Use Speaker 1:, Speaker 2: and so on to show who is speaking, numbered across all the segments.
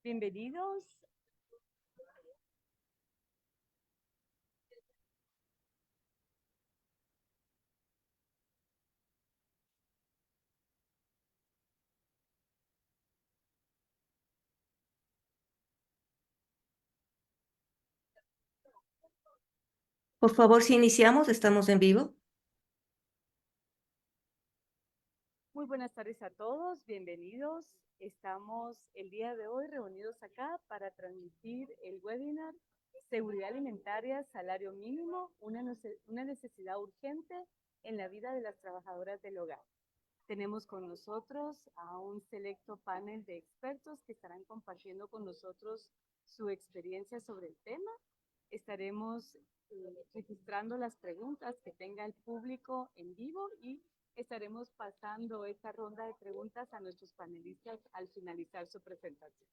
Speaker 1: Bienvenidos.
Speaker 2: Por favor, si iniciamos, estamos en vivo.
Speaker 1: Muy buenas tardes a todos, bienvenidos. Estamos el día de hoy reunidos acá para transmitir el webinar Seguridad Alimentaria, Salario Mínimo, una necesidad urgente en la vida de las trabajadoras del hogar. Tenemos con nosotros a un selecto panel de expertos que estarán compartiendo con nosotros su experiencia sobre el tema. Estaremos registrando las preguntas que tenga el público en vivo y estaremos pasando esta ronda de preguntas a nuestros panelistas al finalizar su presentación.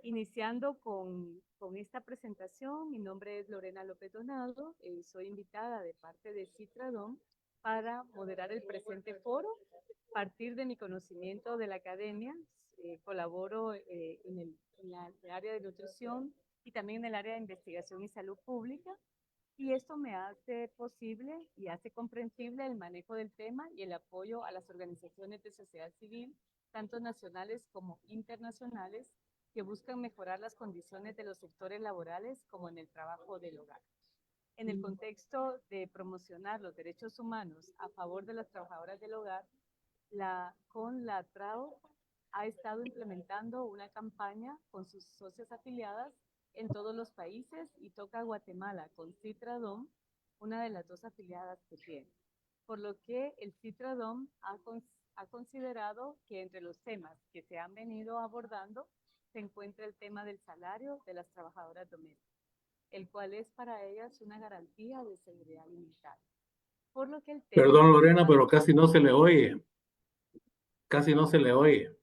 Speaker 1: Iniciando con esta presentación, mi nombre es Lorena López Donaldo, soy invitada de parte de Citradom para moderar el presente foro. A partir de mi conocimiento de la academia, colaboro en el área de nutrición y también en el área de investigación y salud pública, y esto me hace posible y hace comprensible el manejo del tema y el apoyo a las organizaciones de sociedad civil, tanto nacionales como internacionales, que buscan mejorar las condiciones de los sectores laborales como en el trabajo del hogar. En el contexto de promocionar los derechos humanos a favor de las trabajadoras del hogar, la TRAO ha estado implementando una campaña con sus socias afiliadas en todos los países y toca a Guatemala con Citradom, una de las dos afiliadas que tiene. Por lo que el Citradom ha considerado que entre los temas que se han venido abordando se encuentra el tema del salario de las trabajadoras domésticas, el cual es para ellas una garantía de seguridad alimentaria. Por lo que el tema...
Speaker 3: Perdón, Lorena, pero casi no se le oye. Casi no se le oye.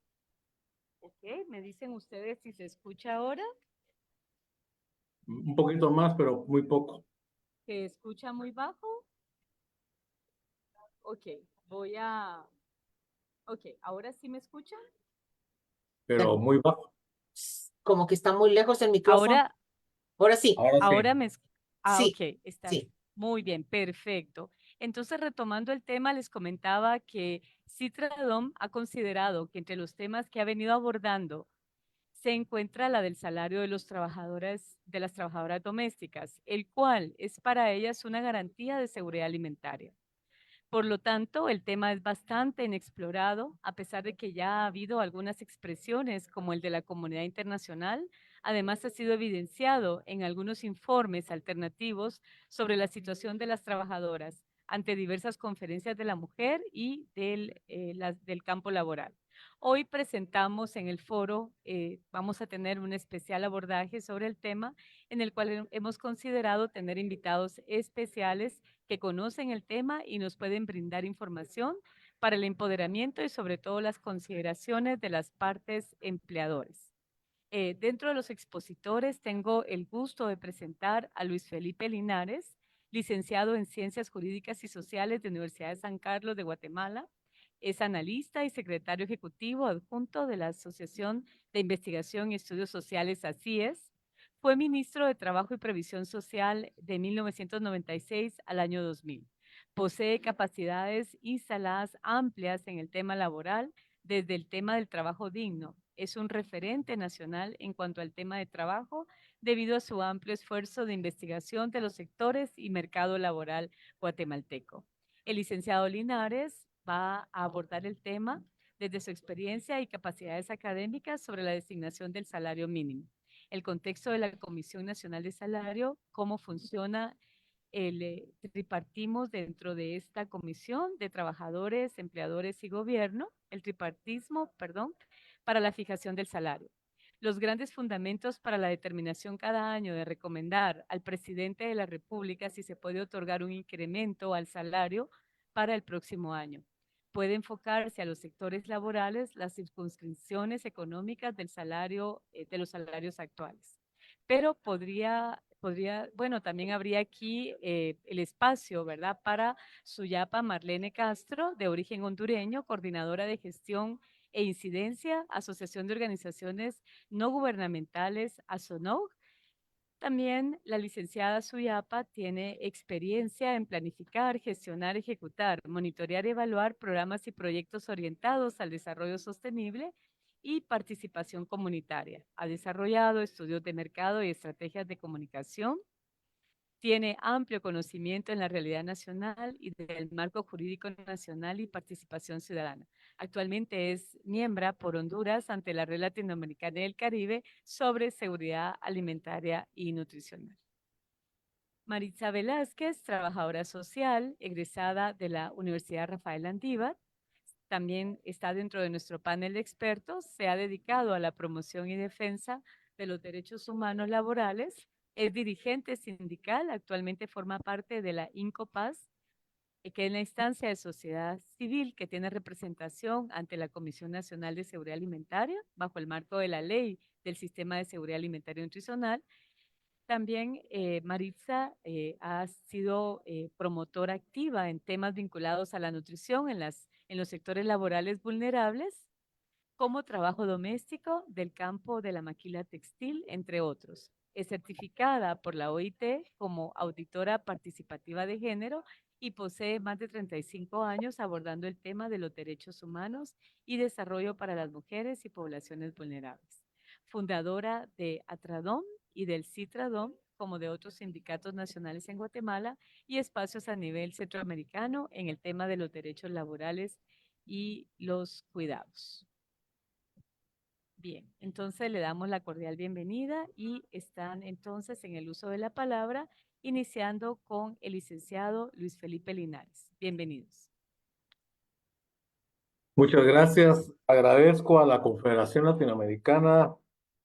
Speaker 1: Ok, me dicen ustedes si se escucha ahora.
Speaker 3: Un poquito más, pero muy poco.
Speaker 1: ¿Se escucha muy bajo? Ok, Ok, ¿ahora sí me escuchan?
Speaker 3: Pero muy bajo.
Speaker 2: Como que está muy lejos el micrófono. Ahora sí.
Speaker 1: Ahora me...
Speaker 2: Sí,
Speaker 1: ok, está
Speaker 2: sí.
Speaker 1: muy bien, perfecto. Entonces, retomando el tema, les comentaba que Citradom ha considerado que entre los temas que ha venido abordando se encuentra la del salario de las trabajadoras domésticas, el cual es para ellas una garantía de seguridad alimentaria. Por lo tanto, el tema es bastante inexplorado, a pesar de que ya ha habido algunas expresiones como el de la comunidad internacional. Además, ha sido evidenciado en algunos informes alternativos sobre la situación de las trabajadoras ante diversas conferencias de la mujer y del campo laboral. Hoy presentamos en el foro, vamos a tener un especial abordaje sobre el tema, en el cual hemos considerado tener invitados especiales que conocen el tema y nos pueden brindar información para el empoderamiento y sobre todo las consideraciones de las partes empleadores. Dentro de los expositores tengo el gusto de presentar a Luis Felipe Linares, licenciado en Ciencias Jurídicas y Sociales de Universidad de San Carlos de Guatemala. Es analista y secretario ejecutivo adjunto de la Asociación de Investigación y Estudios Sociales ACIES. Fue ministro de Trabajo y Previsión Social de 1996 al año 2000. Posee capacidades instaladas amplias en el tema laboral, desde el tema del trabajo digno. Es un referente nacional en cuanto al tema de trabajo debido a su amplio esfuerzo de investigación de los sectores y mercado laboral guatemalteco. El licenciado Linares va a abordar el tema desde su experiencia y capacidades académicas sobre la designación del salario mínimo, el contexto de la Comisión Nacional de Salario, cómo funciona tripartimos dentro de esta comisión de trabajadores, empleadores y gobierno, el tripartismo, perdón, para la fijación del salario. Los grandes fundamentos para la determinación cada año de recomendar al presidente de la República si se puede otorgar un incremento al salario para el próximo año. Puede enfocarse a los sectores laborales, las circunscripciones económicas del salario, de los salarios actuales. Pero bueno, también habría aquí el espacio, ¿verdad?, para Suyapa Marlene Castro, de origen hondureño, coordinadora de gestión e Incidencia, Asociación de Organizaciones No Gubernamentales, ASONOG. También la licenciada Suyapa tiene experiencia en planificar, gestionar, ejecutar, monitorear y evaluar programas y proyectos orientados al desarrollo sostenible y participación comunitaria. Ha desarrollado estudios de mercado y estrategias de comunicación. Tiene amplio conocimiento en la realidad nacional y del marco jurídico nacional y participación ciudadana. Actualmente es miembro por Honduras ante la Red Latinoamericana y el Caribe sobre seguridad alimentaria y nutricional. Maritza Velázquez, trabajadora social, egresada de la Universidad Rafael Andívar, también está dentro de nuestro panel de expertos, se ha dedicado a la promoción y defensa de los derechos humanos laborales, es dirigente sindical, actualmente forma parte de la INCOPAS, que es la instancia de sociedad civil que tiene representación ante la Comisión Nacional de Seguridad Alimentaria bajo el marco de la Ley del Sistema de Seguridad Alimentaria y Nutricional. También Maritza ha sido promotora activa en temas vinculados a la nutrición en los sectores laborales vulnerables, como trabajo doméstico del campo de la maquila textil, entre otros. Es certificada por la OIT como auditora participativa de género y posee más de 35 años abordando el tema de los derechos humanos y desarrollo para las mujeres y poblaciones vulnerables. Fundadora de Atradom y del Citradom, como de otros sindicatos nacionales en Guatemala y espacios a nivel centroamericano en el tema de los derechos laborales y los cuidados. Bien, entonces le damos la cordial bienvenida y están entonces en el uso de la palabra, iniciando con el licenciado Luis Felipe Linares. Bienvenidos.
Speaker 3: Muchas gracias. Agradezco a la Confederación Latinoamericana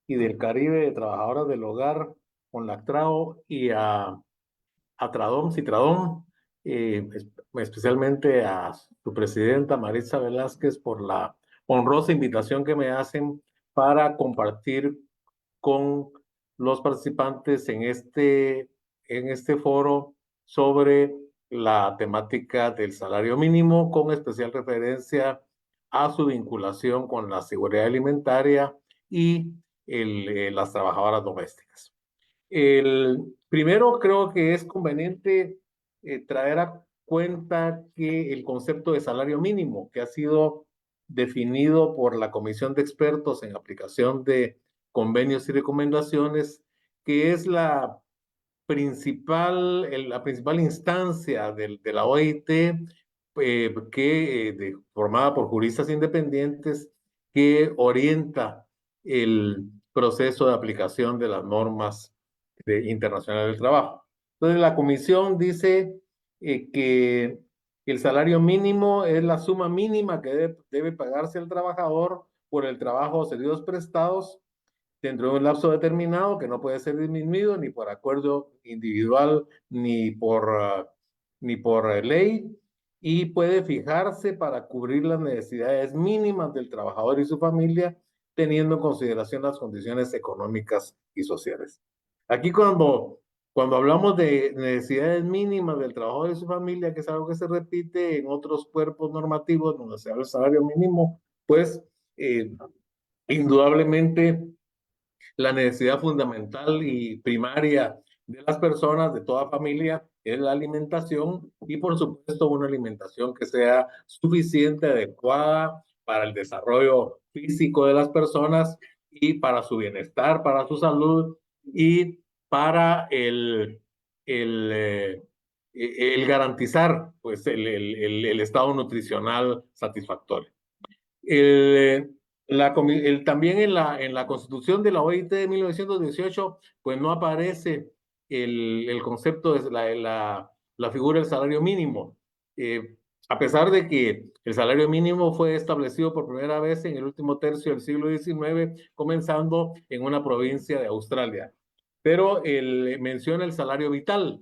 Speaker 3: y del Caribe de Trabajadoras del Hogar, CONLACTRAO, y a Tradom, Citradom, especialmente a su presidenta Maritza Velázquez por la honrosa invitación que me hacen para compartir con los participantes en este foro sobre la temática del salario mínimo, con especial referencia a su vinculación con la seguridad alimentaria y las trabajadoras domésticas. Primero, creo que es conveniente traer a cuenta que el concepto de salario mínimo, que ha sido definido por la Comisión de Expertos en aplicación de convenios y recomendaciones, que es la principal instancia de la OIT, formada por juristas independientes, que orienta el proceso de aplicación de las normas internacionales del trabajo. Entonces, la comisión dice que el salario mínimo es la suma mínima que debe pagarse al trabajador por el trabajo o servicios prestados dentro de un lapso determinado que no puede ser disminuido ni por acuerdo individual ni por ley, y puede fijarse para cubrir las necesidades mínimas del trabajador y su familia, teniendo en consideración las condiciones económicas y sociales. Aquí cuando hablamos de necesidades mínimas del trabajador y su familia, que es algo que se repite en otros cuerpos normativos donde se habla del salario mínimo, pues indudablemente la necesidad fundamental y primaria de las personas, de toda familia, es la alimentación, y por supuesto una alimentación que sea suficiente, adecuada para el desarrollo físico de las personas y para su bienestar, para su salud y para el garantizar pues el estado nutricional satisfactorio. También en la Constitución de la OIT de 1918, pues no aparece el concepto de la figura del salario mínimo. A pesar de que el salario mínimo fue establecido por primera vez en el último tercio del siglo XIX, comenzando en una provincia de Australia. Pero menciona el salario vital,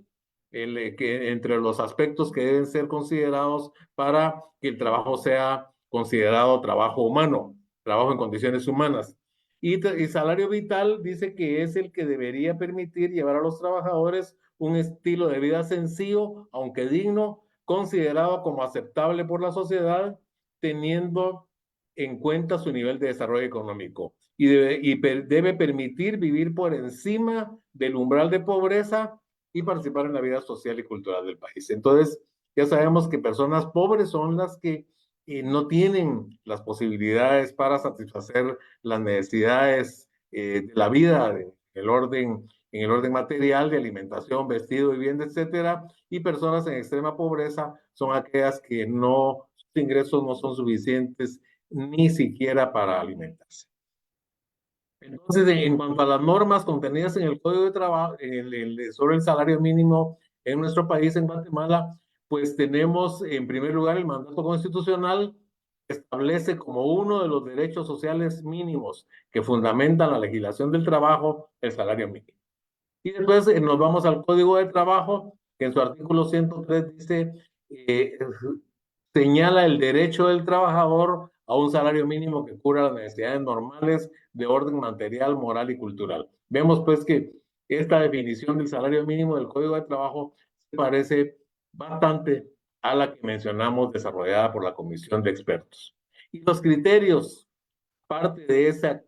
Speaker 3: que entre los aspectos que deben ser considerados para que el trabajo sea considerado trabajo humano, trabajo en condiciones humanas. Y salario vital dice que es el que debería permitir llevar a los trabajadores un estilo de vida sencillo, aunque digno, considerado como aceptable por la sociedad, teniendo en cuenta su nivel de desarrollo económico y debe permitir vivir por encima del umbral de pobreza y participar en la vida social y cultural del país. Entonces, ya sabemos que personas pobres son las que no tienen las posibilidades para satisfacer las necesidades de la vida, en el orden material, de alimentación, vestido, vivienda, etcétera, y personas en extrema pobreza son aquellas que no, sus ingresos no son suficientes ni siquiera para alimentarse. Entonces, en cuanto a las normas contenidas en el Código de Trabajo, sobre el salario mínimo en nuestro país, en Guatemala, pues tenemos en primer lugar el mandato constitucional, que establece como uno de los derechos sociales mínimos que fundamentan la legislación del trabajo, el salario mínimo. Y después nos vamos al Código de Trabajo, que en su artículo 103 dice, señala el derecho del trabajador a un salario mínimo que cubra las necesidades normales de orden material, moral y cultural. Vemos pues que esta definición del salario mínimo del Código de Trabajo se parece bastante a la que mencionamos desarrollada por la Comisión de Expertos. Y los criterios, parte de esa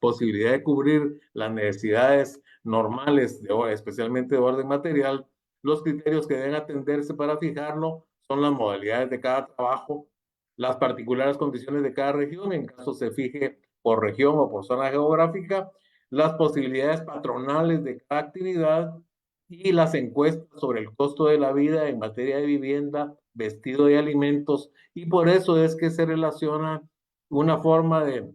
Speaker 3: posibilidad de cubrir las necesidades normales, especialmente de orden material, los criterios que deben atenderse para fijarlo son las modalidades de cada trabajo, las particulares condiciones de cada región, en caso se fije por región o por zona geográfica, las posibilidades patronales de cada actividad y las encuestas sobre el costo de la vida en materia de vivienda, vestido y alimentos, y por eso es que se relaciona una forma de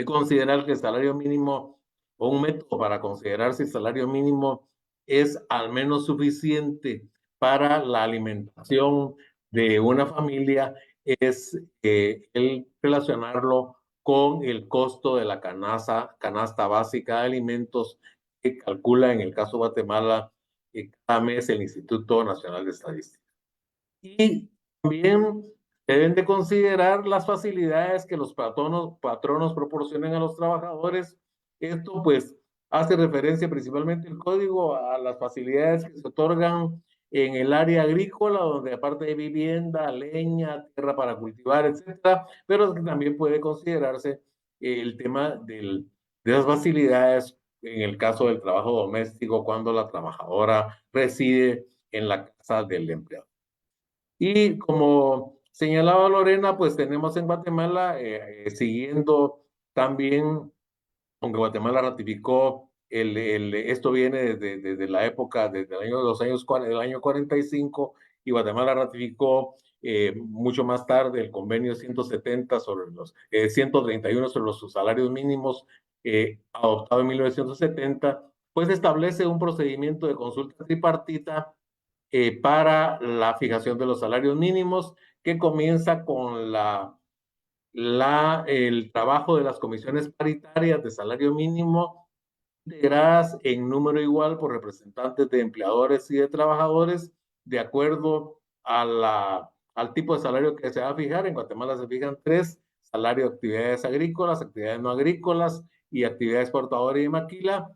Speaker 3: considerar que el salario mínimo o un método para considerar si el salario mínimo es al menos suficiente para la alimentación de una familia es el relacionarlo con el costo de la canasta básica de alimentos que calcula en el caso de Guatemala cada mes el Instituto Nacional de Estadística. Y también deben de considerar las facilidades que los patronos proporcionen a los trabajadores. Esto pues hace referencia principalmente el código a las facilidades que se otorgan en el área agrícola, donde aparte de vivienda, leña, tierra para cultivar, etcétera, pero también puede considerarse el tema de las facilidades en el caso del trabajo doméstico, cuando la trabajadora reside en la casa del empleador. Y como señalaba Lorena, pues tenemos en Guatemala, siguiendo también, aunque Guatemala ratificó, esto viene desde la época, desde el año 45, y Guatemala ratificó mucho más tarde el convenio 170 sobre 131 sobre los salarios mínimos, adoptado en 1970, pues establece un procedimiento de consulta tripartita para la fijación de los salarios mínimos, que comienza con el trabajo de las comisiones paritarias de salario mínimo, integradas en número igual por representantes de empleadores y de trabajadores, de acuerdo al tipo de salario que se va a fijar. En Guatemala se fijan 3: salario de actividades agrícolas, actividades no agrícolas y actividad exportadora y maquila.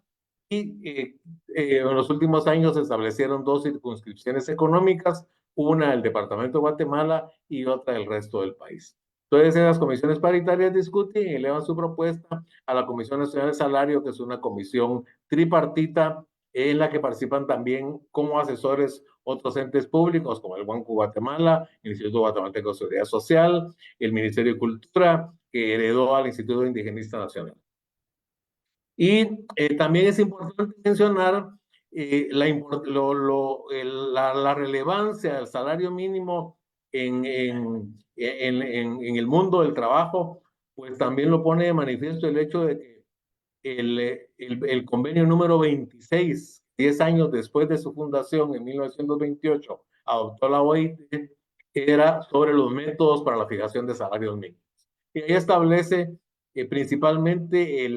Speaker 3: Y en los últimos años se establecieron 2 circunscripciones económicas, una del departamento de Guatemala y otra del resto del país. Entonces, las comisiones paritarias discuten y elevan su propuesta a la Comisión Nacional de Salario, que es una comisión tripartita en la que participan también como asesores otros entes públicos como el Banco Guatemala, el Instituto Guatemalteco de Seguridad Social, el Ministerio de Cultura, que heredó al Instituto Indigenista Nacional. Y también es importante mencionar la relevancia del salario mínimo en el mundo del trabajo, pues también lo pone de manifiesto el hecho de que el convenio número 26, 10 años después de su fundación en 1928, adoptó la OIT, era sobre los métodos para la fijación de salarios mínimos. Y ahí establece principalmente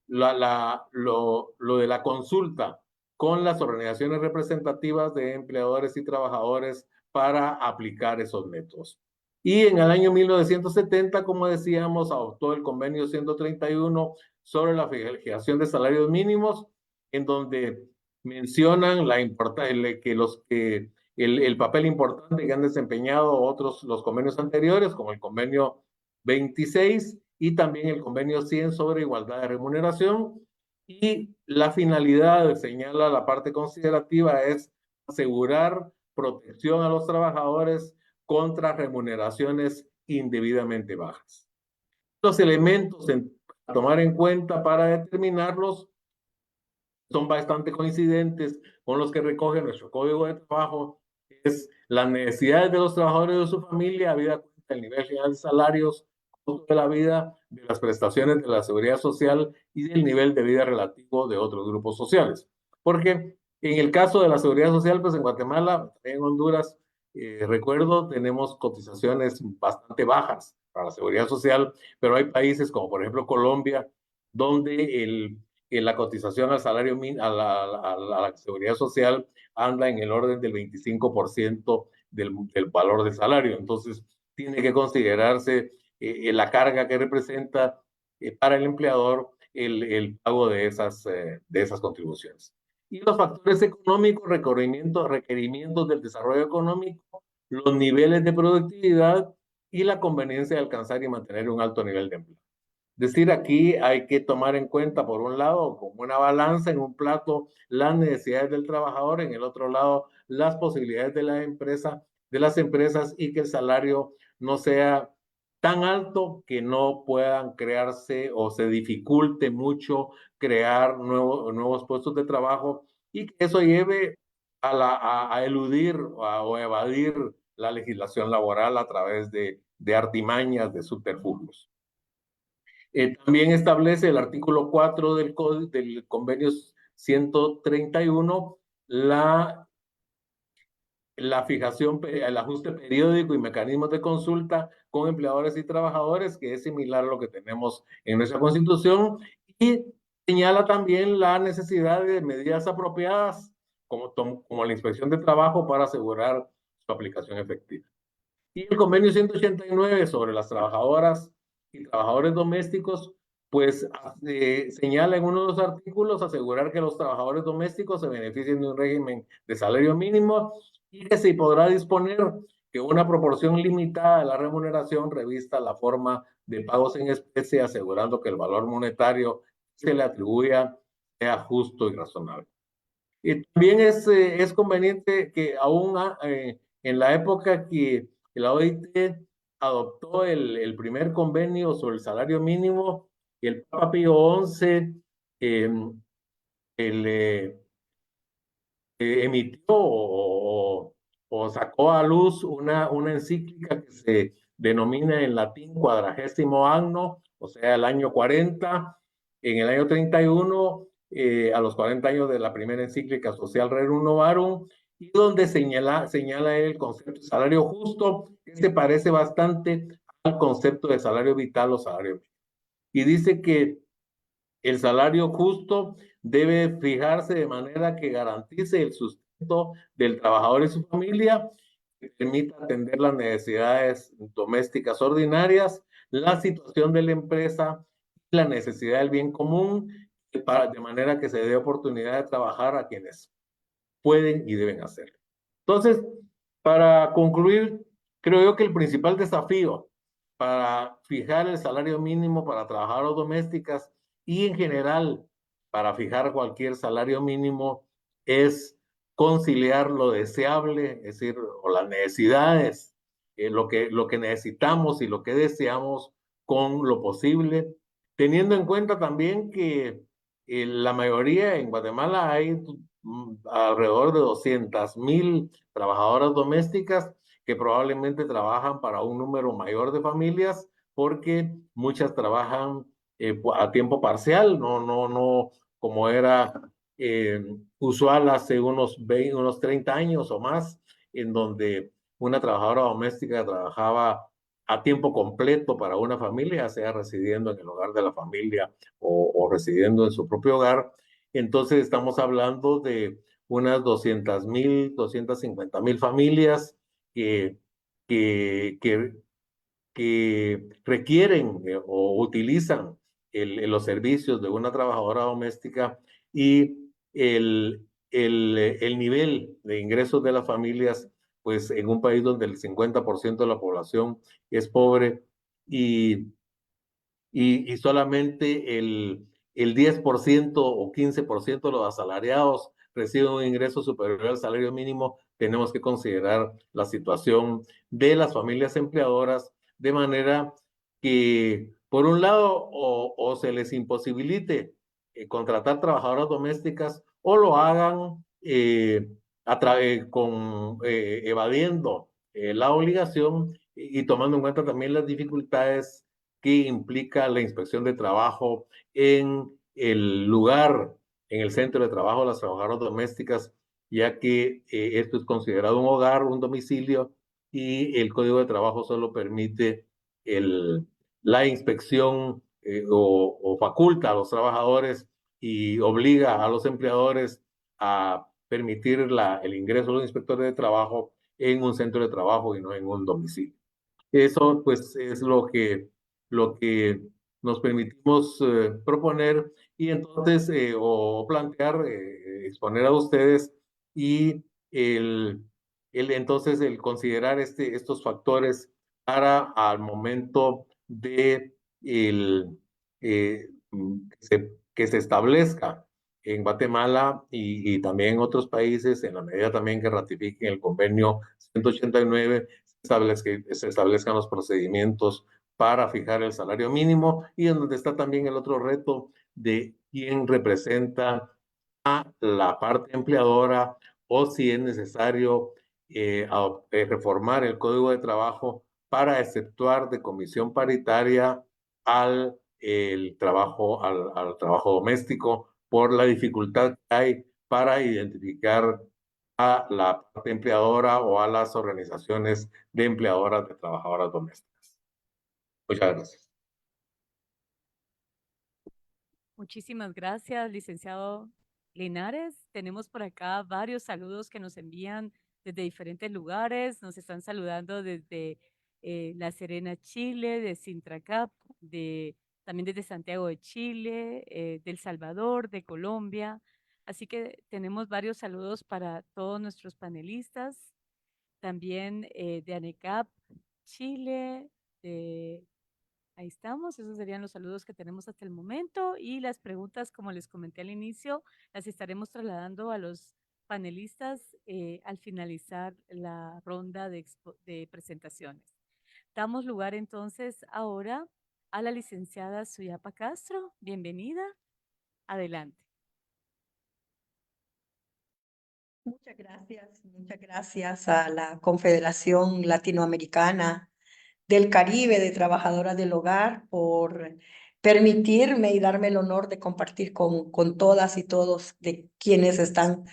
Speaker 3: lo de la consulta con las organizaciones representativas de empleadores y trabajadores para aplicar esos métodos. Y en el año 1970, como decíamos, adoptó el convenio 131 sobre la fijación de salarios mínimos, en donde mencionan la importancia que el papel importante que han desempeñado los convenios anteriores, como el convenio 26 y también el convenio 100 sobre igualdad de remuneración. Y la finalidad, señala la parte considerativa, es asegurar protección a los trabajadores contra remuneraciones indebidamente bajas. Los elementos a tomar en cuenta para determinarlos son bastante coincidentes con los que recoge nuestro Código de Trabajo. Es las necesidades de los trabajadores y de su familia, habida cuenta del nivel general de salarios, costo de la vida, de las prestaciones de la seguridad social y del nivel de vida relativo de otros grupos sociales. Porque en el caso de la seguridad social, pues en Guatemala, en Honduras, recuerdo, tenemos cotizaciones bastante bajas para la seguridad social, pero hay países como por ejemplo Colombia, donde la cotización al salario a la seguridad social anda en el orden del 25% del valor del salario. Entonces, tiene que considerarse la carga que representa para el empleador el pago de esas contribuciones. Y los factores económicos, requerimientos del desarrollo económico, los niveles de productividad y la conveniencia de alcanzar y mantener un alto nivel de empleo. Es decir, aquí hay que tomar en cuenta, por un lado, como una balanza en un plato, las necesidades del trabajador, en el otro lado, las posibilidades de las empresas y que el salario no sea tan alto que no puedan crearse o se dificulte mucho crear nuevos puestos de trabajo y que eso lleve a eludir o evadir la legislación laboral a través de artimañas, de subterfugios. También establece el artículo 4 del convenio 131 la fijación, el ajuste periódico y mecanismos de consulta con empleadores y trabajadores, que es similar a lo que tenemos en nuestra Constitución, y señala también la necesidad de medidas apropiadas, como la inspección de trabajo, para asegurar su aplicación efectiva. Y el convenio 189 sobre las trabajadoras y trabajadores domésticos, pues señala en uno de los artículos asegurar que los trabajadores domésticos se beneficien de un régimen de salario mínimo y que se podrá disponer que una proporción limitada de la remuneración revista la forma de pagos en especie, asegurando que el valor monetario que se le atribuya sea justo y razonable. Y también es conveniente que aún en la época que la OIT adoptó el primer convenio sobre el salario mínimo, y el Papa Pío XI emitió o sacó a luz una encíclica que se denomina en latín Quadragésimo Anno, o sea, el año 40. En el año 31, a los 40 años de la primera encíclica Social Rerum Novarum, y donde señala el concepto de salario justo, que se parece bastante al concepto de salario vital o salario mínimo. Y dice que el salario justo debe fijarse de manera que garantice el sustento del trabajador y su familia, que permita atender las necesidades domésticas ordinarias, la situación de la empresa, la necesidad del bien común, de manera que se dé oportunidad de trabajar a quienes pueden y deben hacerlo. Entonces, para concluir, creo yo que el principal desafío para fijar el salario mínimo para trabajadoras domésticas y en general para fijar cualquier salario mínimo es conciliar lo deseable, es decir, o las necesidades, lo que necesitamos y lo que deseamos con lo posible, teniendo en cuenta también que la mayoría en Guatemala hay alrededor de 200,000 trabajadoras domésticas que probablemente trabajan para un número mayor de familias porque muchas trabajan a tiempo parcial, no como era usual hace unos 30 años o más, en donde una trabajadora doméstica trabajaba a tiempo completo para una familia, sea residiendo en el hogar de la familia o residiendo en su propio hogar. Entonces estamos hablando de unas 200,000, 250,000 familias que, que, que, que requieren o utilizan los servicios de una trabajadora doméstica, y el nivel de ingresos de las familias, pues en un país donde el 50% de la población es pobre y solamente el 10% o 15% de los asalariados reciben un ingreso superior al salario mínimo, tenemos que considerar la situación de las familias empleadoras de manera que, por un lado, o se les imposibilite contratar trabajadoras domésticas o lo hagan evadiendo la obligación y tomando en cuenta también las dificultades que implica la inspección de trabajo en el lugar, en el centro de trabajo de las trabajadoras domésticas, ya que esto es considerado un hogar, un domicilio, y el Código de Trabajo solo permite la inspección o faculta a los trabajadores y obliga a los empleadores a permitir el ingreso de los inspectores de trabajo en un centro de trabajo y no en un domicilio. Eso pues es lo que nos permitimos proponer y entonces o plantear, exponer a ustedes y entonces el considerar estos factores para al momento de que se establezca en Guatemala y también en otros países, en la medida también que ratifiquen el convenio 189, se establezcan los procedimientos para fijar el salario mínimo y en donde está también el otro reto de quién representa a la parte empleadora o si es necesario reformar el Código de Trabajo para exceptuar de comisión paritaria al trabajo doméstico por la dificultad que hay para identificar a la parte empleadora o a las organizaciones de empleadoras de trabajadoras domésticas. Muchas gracias.
Speaker 1: Muchísimas gracias, licenciado Linares. Tenemos por acá varios saludos que nos envían desde diferentes lugares. Nos están saludando desde La Serena, Chile, de Sintracap, también desde Santiago de Chile, de El Salvador, de Colombia. Así que tenemos varios saludos para todos nuestros panelistas. También de ANECAP, Chile, ahí estamos, esos serían los saludos que tenemos hasta el momento y las preguntas, como les comenté al inicio, las estaremos trasladando a los panelistas al finalizar la ronda de presentaciones. Damos lugar entonces ahora a la licenciada Suyapa Castro. Bienvenida. Adelante.
Speaker 4: Muchas gracias a la Confederación Latinoamericana del Caribe de Trabajadoras del Hogar por permitirme y darme el honor de compartir con todas y todos de quienes están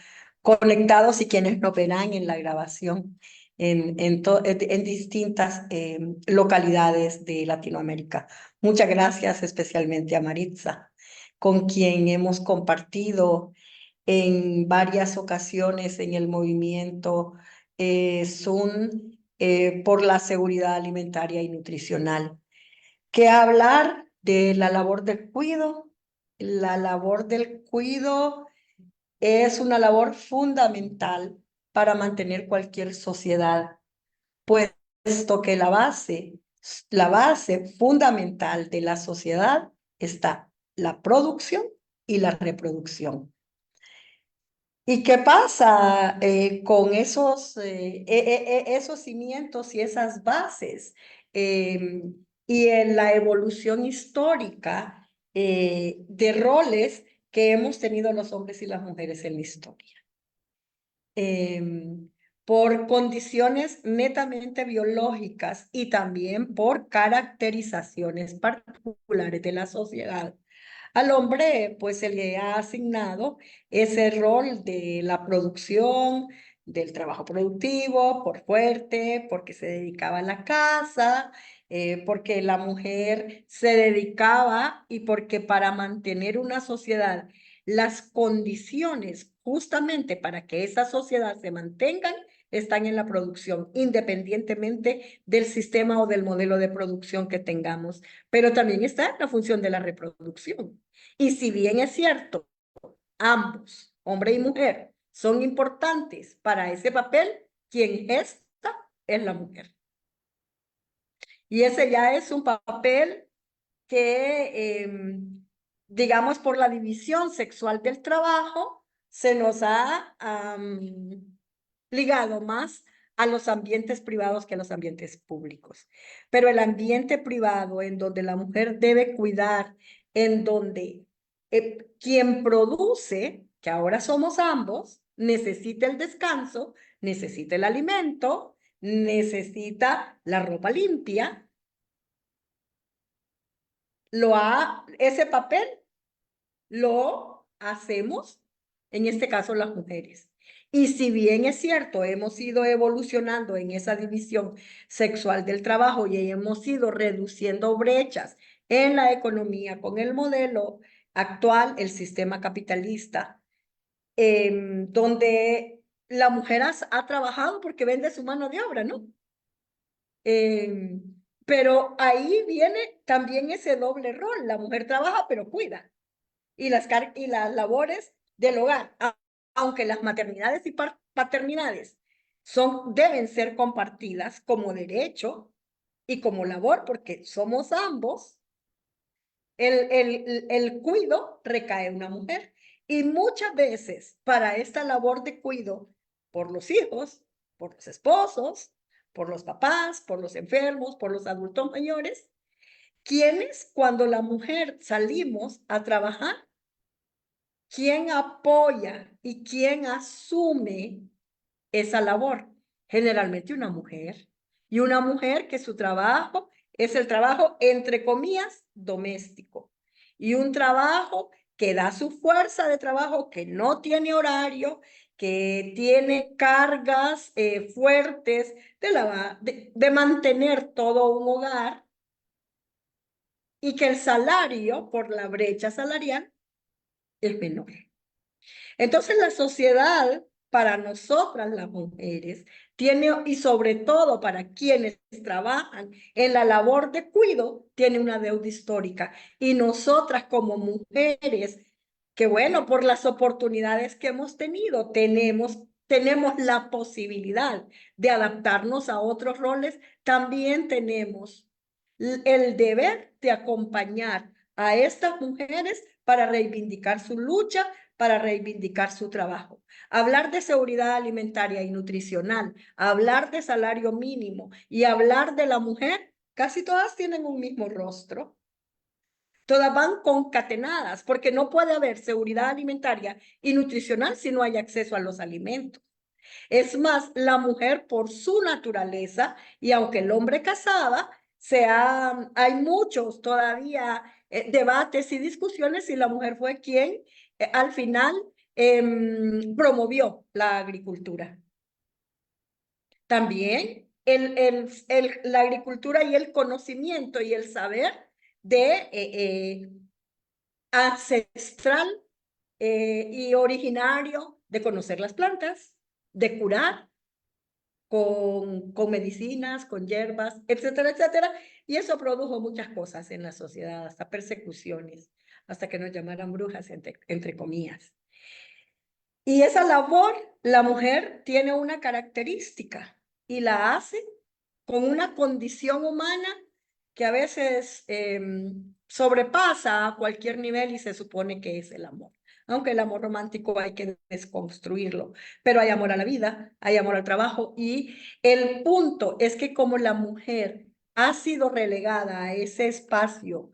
Speaker 4: conectados y quienes nos verán en la grabación en distintas localidades de Latinoamérica. Muchas gracias especialmente a Maritza, con quien hemos compartido en varias ocasiones en el movimiento SUN por la seguridad alimentaria y nutricional. Que hablar de la labor del cuidado. La labor del cuidado es una labor fundamental para mantener cualquier sociedad, puesto que la base fundamental de la sociedad está la producción y la reproducción. ¿Y qué pasa con esos cimientos y esas bases y en la evolución histórica de roles que hemos tenido los hombres y las mujeres en la historia? Por condiciones netamente biológicas y también por caracterizaciones particulares de la sociedad. Al hombre, pues, se le ha asignado ese rol de la producción, del trabajo productivo, por fuerte, porque se dedicaba a la casa, porque la mujer se dedicaba y porque para mantener una sociedad, las condiciones justamente para que esa sociedad se mantengan están en la producción, independientemente del sistema o del modelo de producción que tengamos, pero también está la función de la reproducción. Y si bien es cierto, ambos, hombre y mujer, son importantes para ese papel, quien gesta es la mujer. Y ese ya es un papel que, digamos, por la división sexual del trabajo, se nos ha ligado más a los ambientes privados que a los ambientes públicos. Pero el ambiente privado, en donde la mujer debe cuidar, en donde quien produce, que ahora somos ambos, necesita el descanso, necesita el alimento, necesita la ropa limpia, ese papel lo hacemos, en este caso las mujeres. Y si bien es cierto, hemos ido evolucionando en esa división sexual del trabajo y hemos ido reduciendo brechas en la economía con el modelo actual, el sistema capitalista, donde la mujer ha trabajado porque vende su mano de obra, ¿no? Pero ahí viene también ese doble rol. La mujer trabaja, pero cuida. Y las labores del hogar, aunque las maternidades y paternidades deben ser compartidas como derecho y como labor, porque somos ambos, el cuido recae en una mujer. Y muchas veces para esta labor de cuido por los hijos, por los esposos, por los papás, por los enfermos, por los adultos mayores, quienes cuando la mujer salimos a trabajar, ¿quién apoya y quién asume esa labor? Generalmente una mujer. Y una mujer que su trabajo es el trabajo, entre comillas, doméstico. Y un trabajo que da su fuerza de trabajo, que no tiene horario, que tiene cargas fuertes de mantener todo un hogar, y que el salario por la brecha salarial es menor. Entonces la sociedad, para nosotras las mujeres, tiene, y sobre todo para quienes trabajan en la labor de cuido, tiene una deuda histórica. Y nosotras como mujeres, que bueno, por las oportunidades que hemos tenido, tenemos la posibilidad de adaptarnos a otros roles, también tenemos el deber de acompañar a estas mujeres para reivindicar su lucha, para reivindicar su trabajo. Hablar de seguridad alimentaria y nutricional, hablar de salario mínimo y hablar de la mujer, casi todas tienen un mismo rostro. Todas van concatenadas, porque no puede haber seguridad alimentaria y nutricional si no hay acceso a los alimentos. Es más, la mujer por su naturaleza, y aunque el hombre casaba, hay muchos todavía debates y discusiones si la mujer fue quien al final promovió la agricultura. También la agricultura y el conocimiento y el saber de ancestral y originario de conocer las plantas, de curar con medicinas, con hierbas, etcétera, etcétera. Y eso produjo muchas cosas en la sociedad, hasta persecuciones, hasta que nos llamaran brujas, entre comillas. Y esa labor, la mujer tiene una característica y la hace con una condición humana que a veces sobrepasa a cualquier nivel y se supone que es el amor. Aunque el amor romántico hay que desconstruirlo, pero hay amor a la vida, hay amor al trabajo, y el punto es que como la mujer ha sido relegada a ese espacio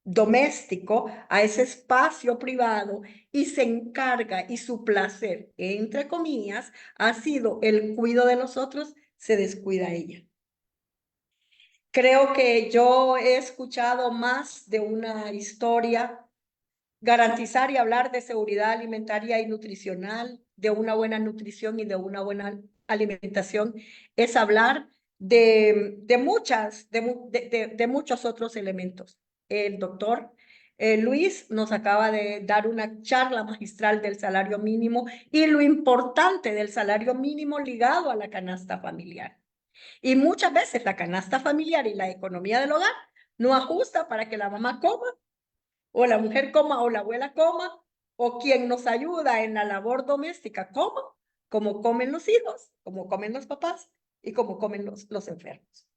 Speaker 4: doméstico, a ese espacio privado, y se encarga, y su placer, entre comillas, ha sido el cuidado de nosotros, se descuida ella. Creo que yo he escuchado más de una historia. Garantizar y hablar de seguridad alimentaria y nutricional, de una buena nutrición y de una buena alimentación, es hablar de muchos otros elementos. El doctor Luis nos acaba de dar una charla magistral del salario mínimo y lo importante del salario mínimo ligado a la canasta familiar. Y muchas veces la canasta familiar y la economía del hogar no ajusta para que la mamá coma, o la mujer coma, o la abuela coma, o quien nos ayuda en la labor doméstica. ¿Cómo? Como comen los hijos, como comen los papás y como comen los enfermos.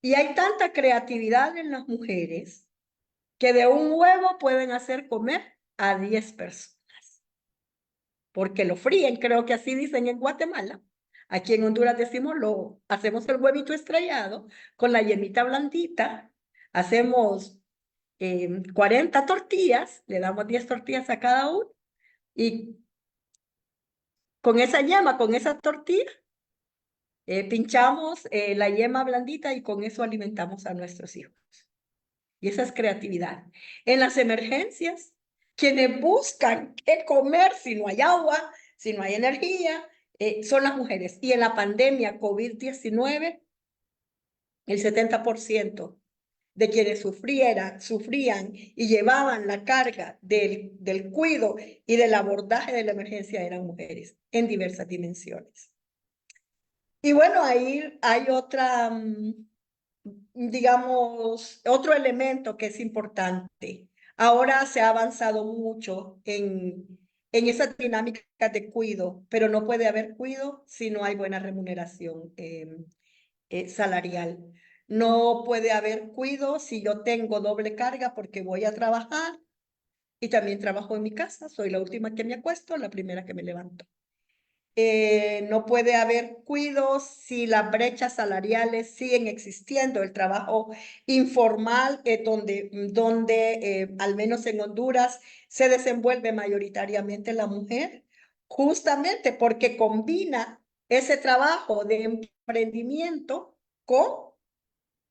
Speaker 4: Y hay tanta creatividad en las mujeres que de un huevo pueden hacer comer a 10 personas. Porque lo fríen, creo que así dicen en Guatemala. Aquí en Honduras decimos, hacemos el huevito estrellado con la yemita blandita, hacemos 40 tortillas, le damos 10 tortillas a cada uno y con esa yema, con esa tortilla, pinchamos la yema blandita y con eso alimentamos a nuestros hijos. Y esa es creatividad. En las emergencias, quienes buscan qué comer si no hay agua, si no hay energía, son las mujeres. Y en la pandemia COVID-19, el 70% de quienes sufrían y llevaban la carga del cuidado y del abordaje de la emergencia eran mujeres en diversas dimensiones. Y bueno, ahí hay otra, digamos, otro elemento que es importante. Ahora se ha avanzado mucho en esas dinámicas de cuidado, pero no puede haber cuidado si no hay buena remuneración salarial. No puede haber cuidado si yo tengo doble carga porque voy a trabajar y también trabajo en mi casa. Soy la última que me acuesto, la primera que me levanto. No puede haber cuidados si las brechas salariales siguen existiendo, el trabajo informal, donde al menos en Honduras se desenvuelve mayoritariamente la mujer, justamente porque combina ese trabajo de emprendimiento con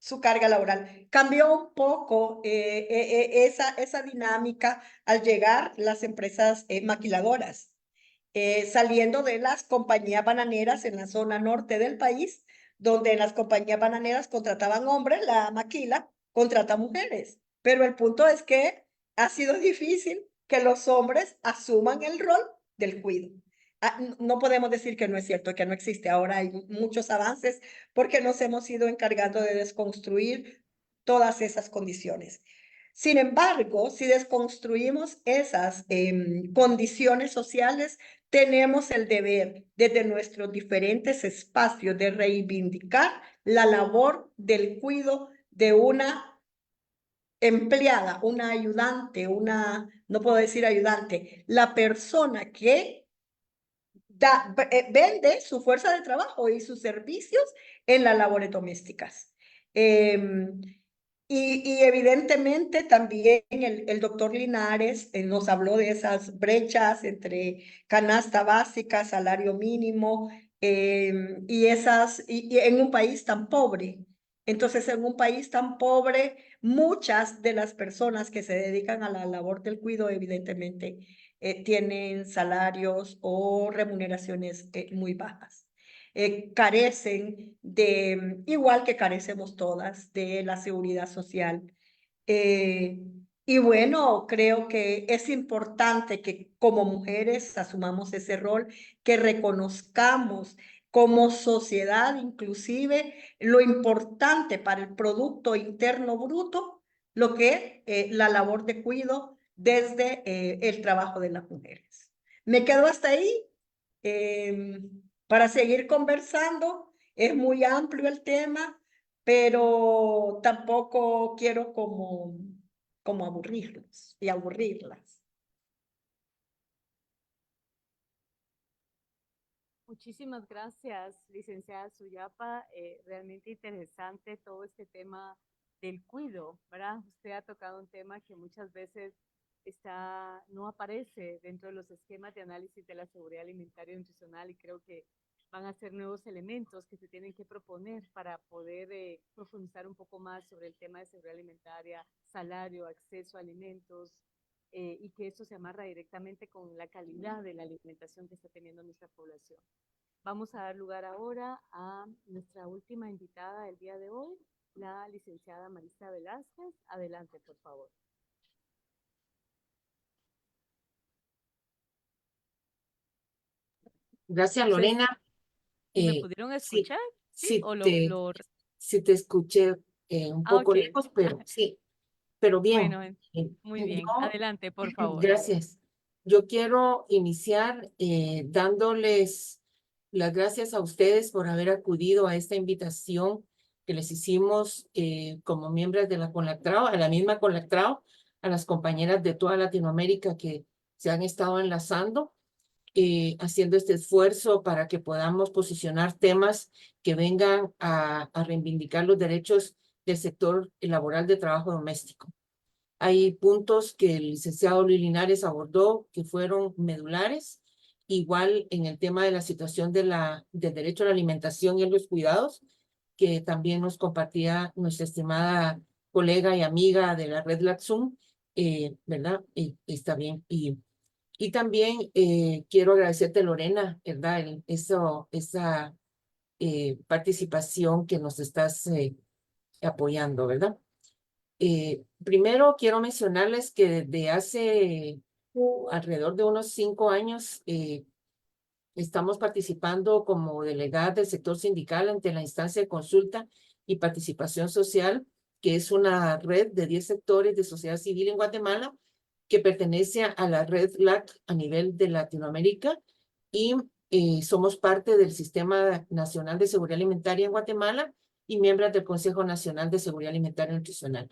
Speaker 4: su carga laboral. Cambió un poco esa dinámica al llegar las empresas maquiladoras. Saliendo de las compañías bananeras en la zona norte del país, donde las compañías bananeras contrataban hombres, la maquila contrata mujeres. Pero el punto es que ha sido difícil que los hombres asuman el rol del cuidado. No podemos decir que no es cierto, que no existe. Ahora hay muchos avances porque nos hemos ido encargando de desconstruir todas esas condiciones. Sin embargo, si desconstruimos esas condiciones sociales, tenemos el deber desde nuestros diferentes espacios de reivindicar la labor del cuidado de una empleada, una ayudante, no puedo decir ayudante, la persona que vende su fuerza de trabajo y sus servicios en las labores domésticas. Y evidentemente también el doctor Linares nos habló de esas brechas entre canasta básica, salario mínimo, y en un país tan pobre. Entonces, en un país tan pobre, muchas de las personas que se dedican a la labor del cuidado, evidentemente, tienen salarios o remuneraciones muy bajas. Carecen igual que carecemos todas, de la seguridad social. Y bueno, creo que es importante que como mujeres asumamos ese rol, que reconozcamos como sociedad inclusive lo importante para el Producto Interno Bruto, lo que es la labor de cuidado desde el trabajo de las mujeres. Me quedo hasta ahí. Para seguir conversando, es muy amplio el tema, pero tampoco quiero como aburrirlos y aburrirlas.
Speaker 1: Muchísimas gracias, licenciada Suyapa. Realmente interesante todo este tema del cuidado, ¿verdad? Usted ha tocado un tema que muchas veces no aparece dentro de los esquemas de análisis de la seguridad alimentaria y nutricional, y creo que van a ser nuevos elementos que se tienen que proponer para poder profundizar un poco más sobre el tema de seguridad alimentaria, salario, acceso a alimentos, y que esto se amarra directamente con la calidad de la alimentación que está teniendo nuestra población. Vamos a dar lugar ahora a nuestra última invitada del día de hoy, la licenciada Marisa Velázquez. Adelante, por favor.
Speaker 2: Gracias, Lorena.
Speaker 1: ¿Me pudieron escuchar?
Speaker 2: Sí,
Speaker 1: ¿O
Speaker 2: sí te escuché un poco
Speaker 1: okay.
Speaker 2: lejos, pero sí. Pero bien,
Speaker 1: Bueno, muy bien.
Speaker 2: yo,
Speaker 1: Adelante, por favor.
Speaker 2: gracias. Yo quiero iniciar dándoles las gracias a ustedes por haber acudido a esta invitación que les hicimos como miembros de la CONLACTRAO, a la misma CONLACTRAO, a las compañeras de toda Latinoamérica que se han estado enlazando, haciendo este esfuerzo para que podamos posicionar temas que vengan a reivindicar los derechos del sector laboral de trabajo doméstico. Hay puntos que el licenciado Luis Linares abordó que fueron medulares, igual en el tema de la situación del derecho a la alimentación y a los cuidados, que también nos compartía nuestra estimada colega y amiga de la red LACSUM, ¿verdad? Está bien. Y también quiero agradecerte, Lorena, ¿verdad? Esa participación que nos estás apoyando, ¿verdad? Primero quiero mencionarles que desde hace alrededor de unos 5 años estamos participando como delegadas del sector sindical ante la instancia de consulta y participación social, que es una red de 10 sectores de sociedad civil en Guatemala, que pertenece a la red LAC a nivel de Latinoamérica, y somos parte del Sistema Nacional de Seguridad Alimentaria en Guatemala y miembros del Consejo Nacional de Seguridad Alimentaria y Nutricional,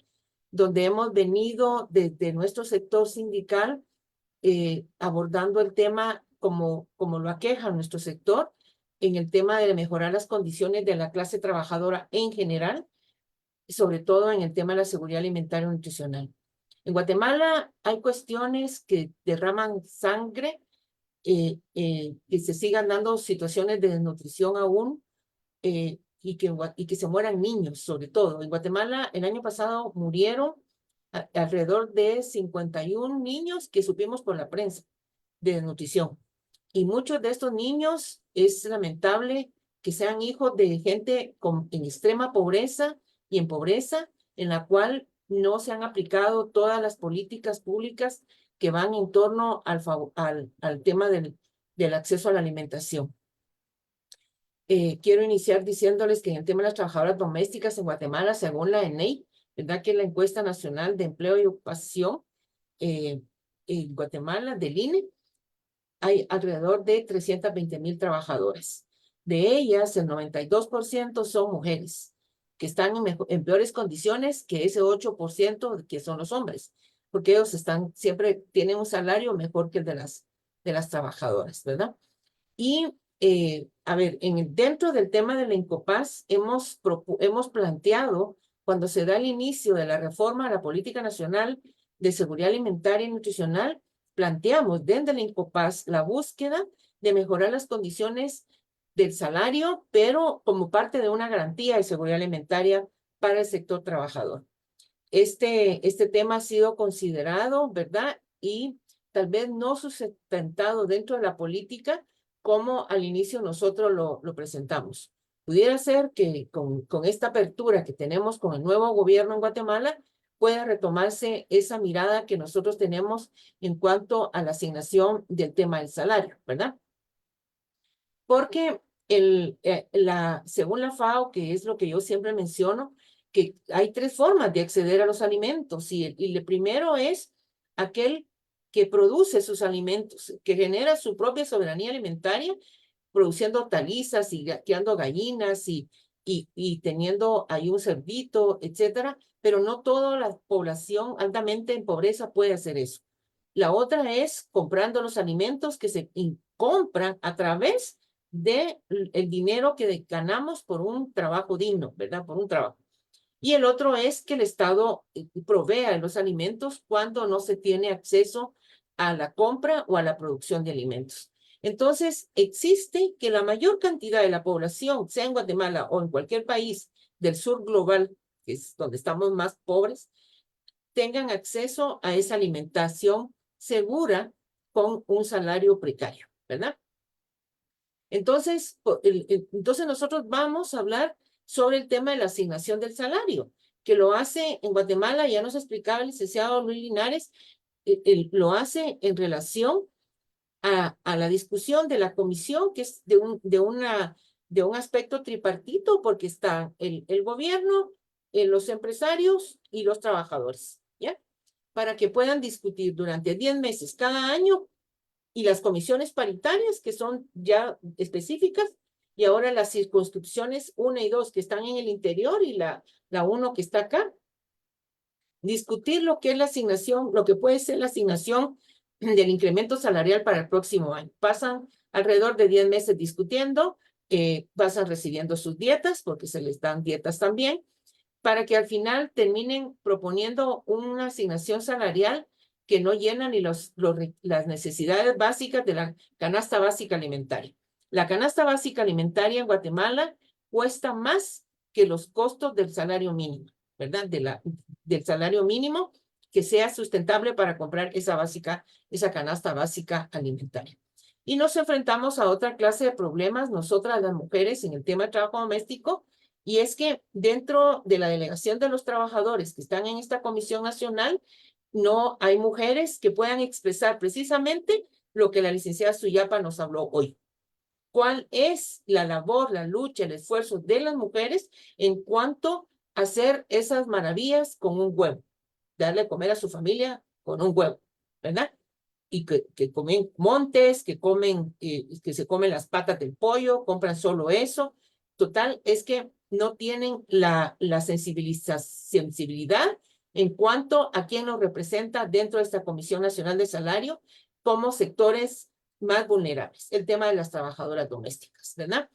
Speaker 2: donde hemos venido desde nuestro sector sindical abordando el tema como lo aqueja nuestro sector, en el tema de mejorar las condiciones de la clase trabajadora en general, sobre todo en el tema de la seguridad alimentaria y nutricional. En Guatemala hay cuestiones que derraman sangre, que se sigan dando situaciones de desnutrición aún, y que se mueran niños, sobre todo. En Guatemala, el año pasado murieron alrededor de 51 niños que supimos por la prensa de desnutrición. Y muchos de estos niños es lamentable que sean hijos de gente en extrema pobreza y en pobreza, en la cual no se han aplicado todas las políticas públicas que van en torno al tema del acceso a la alimentación. Quiero iniciar diciéndoles que en el tema de las trabajadoras domésticas en Guatemala, según la ENEI, ¿verdad? Que es la Encuesta Nacional de Empleo y Ocupación en Guatemala, del INE, hay alrededor de 320,000 trabajadoras. De ellas, el 92% son mujeres, que están en peores condiciones que ese 8% que son los hombres, porque ellos siempre tienen un salario mejor que el de las trabajadoras, ¿verdad? Y, a ver, dentro del tema de la INCOPAZ, hemos planteado, cuando se da el inicio de la reforma a la Política Nacional de Seguridad Alimentaria y Nutricional, planteamos desde la INCOPAZ la búsqueda de mejorar las condiciones del salario, pero como parte de una garantía de seguridad alimentaria para el sector trabajador. Este tema ha sido considerado, ¿verdad? Y tal vez no sustentado dentro de la política como al inicio nosotros lo presentamos. Pudiera ser que con esta apertura que tenemos con el nuevo gobierno en Guatemala, pueda retomarse esa mirada que nosotros tenemos en cuanto a la asignación del tema del salario, ¿verdad? Porque según la FAO, que es lo que yo siempre menciono, que hay 3 formas de acceder a los alimentos, y el primero es aquel que produce sus alimentos, que genera su propia soberanía alimentaria, produciendo hortalizas y criando gallinas y teniendo ahí un cerdito, etcétera, pero no toda la población altamente en pobreza puede hacer eso. La otra es comprando los alimentos que se compran a través del dinero que ganamos por un trabajo digno, ¿verdad? Por un trabajo. Y el otro es que el Estado provea los alimentos cuando no se tiene acceso a la compra o a la producción de alimentos. Entonces, existe que la mayor cantidad de la población, sea en Guatemala o en cualquier país del sur global, que es donde estamos más pobres, tengan acceso a esa alimentación segura con un salario precario, ¿verdad? Entonces nosotros vamos a hablar sobre el tema de la asignación del salario, que lo hace en Guatemala, ya nos explicaba el licenciado Luis Linares, lo hace en relación a la discusión de la comisión, que es de un aspecto tripartito, porque está el gobierno, los empresarios y los trabajadores, ¿ya? para que puedan discutir durante 10 meses cada año y las comisiones paritarias que son ya específicas y ahora las circunscripciones 1 y 2 que están en el interior y la 1 que está acá. Discutir lo que es la asignación, lo que puede ser la asignación del incremento salarial para el próximo año. Pasan alrededor de 10 meses discutiendo, pasan recibiendo sus dietas, porque se les dan dietas también, para que al final terminen proponiendo una asignación salarial que no llena ni las necesidades básicas de la canasta básica alimentaria. La canasta básica alimentaria en Guatemala cuesta más que los costos del salario mínimo, ¿verdad? Del salario mínimo que sea sustentable para comprar esa canasta básica alimentaria. Y nos enfrentamos a otra clase de problemas, nosotras las mujeres, en el tema de trabajo doméstico, y es que dentro de la delegación de los trabajadores que están en esta Comisión Nacional, no hay mujeres que puedan expresar precisamente lo que la licenciada Suyapa nos habló hoy. ¿Cuál es la labor, la lucha, el esfuerzo de las mujeres en cuanto a hacer esas maravillas con un huevo? Darle a comer a su familia con un huevo, ¿verdad? Y que comen montes, que se comen las patas del pollo, compran solo eso. Total, es que no tienen la sensibilidad en cuanto a quién los representa dentro de esta Comisión Nacional de Salario como sectores más vulnerables, el tema de las trabajadoras domésticas, ¿verdad?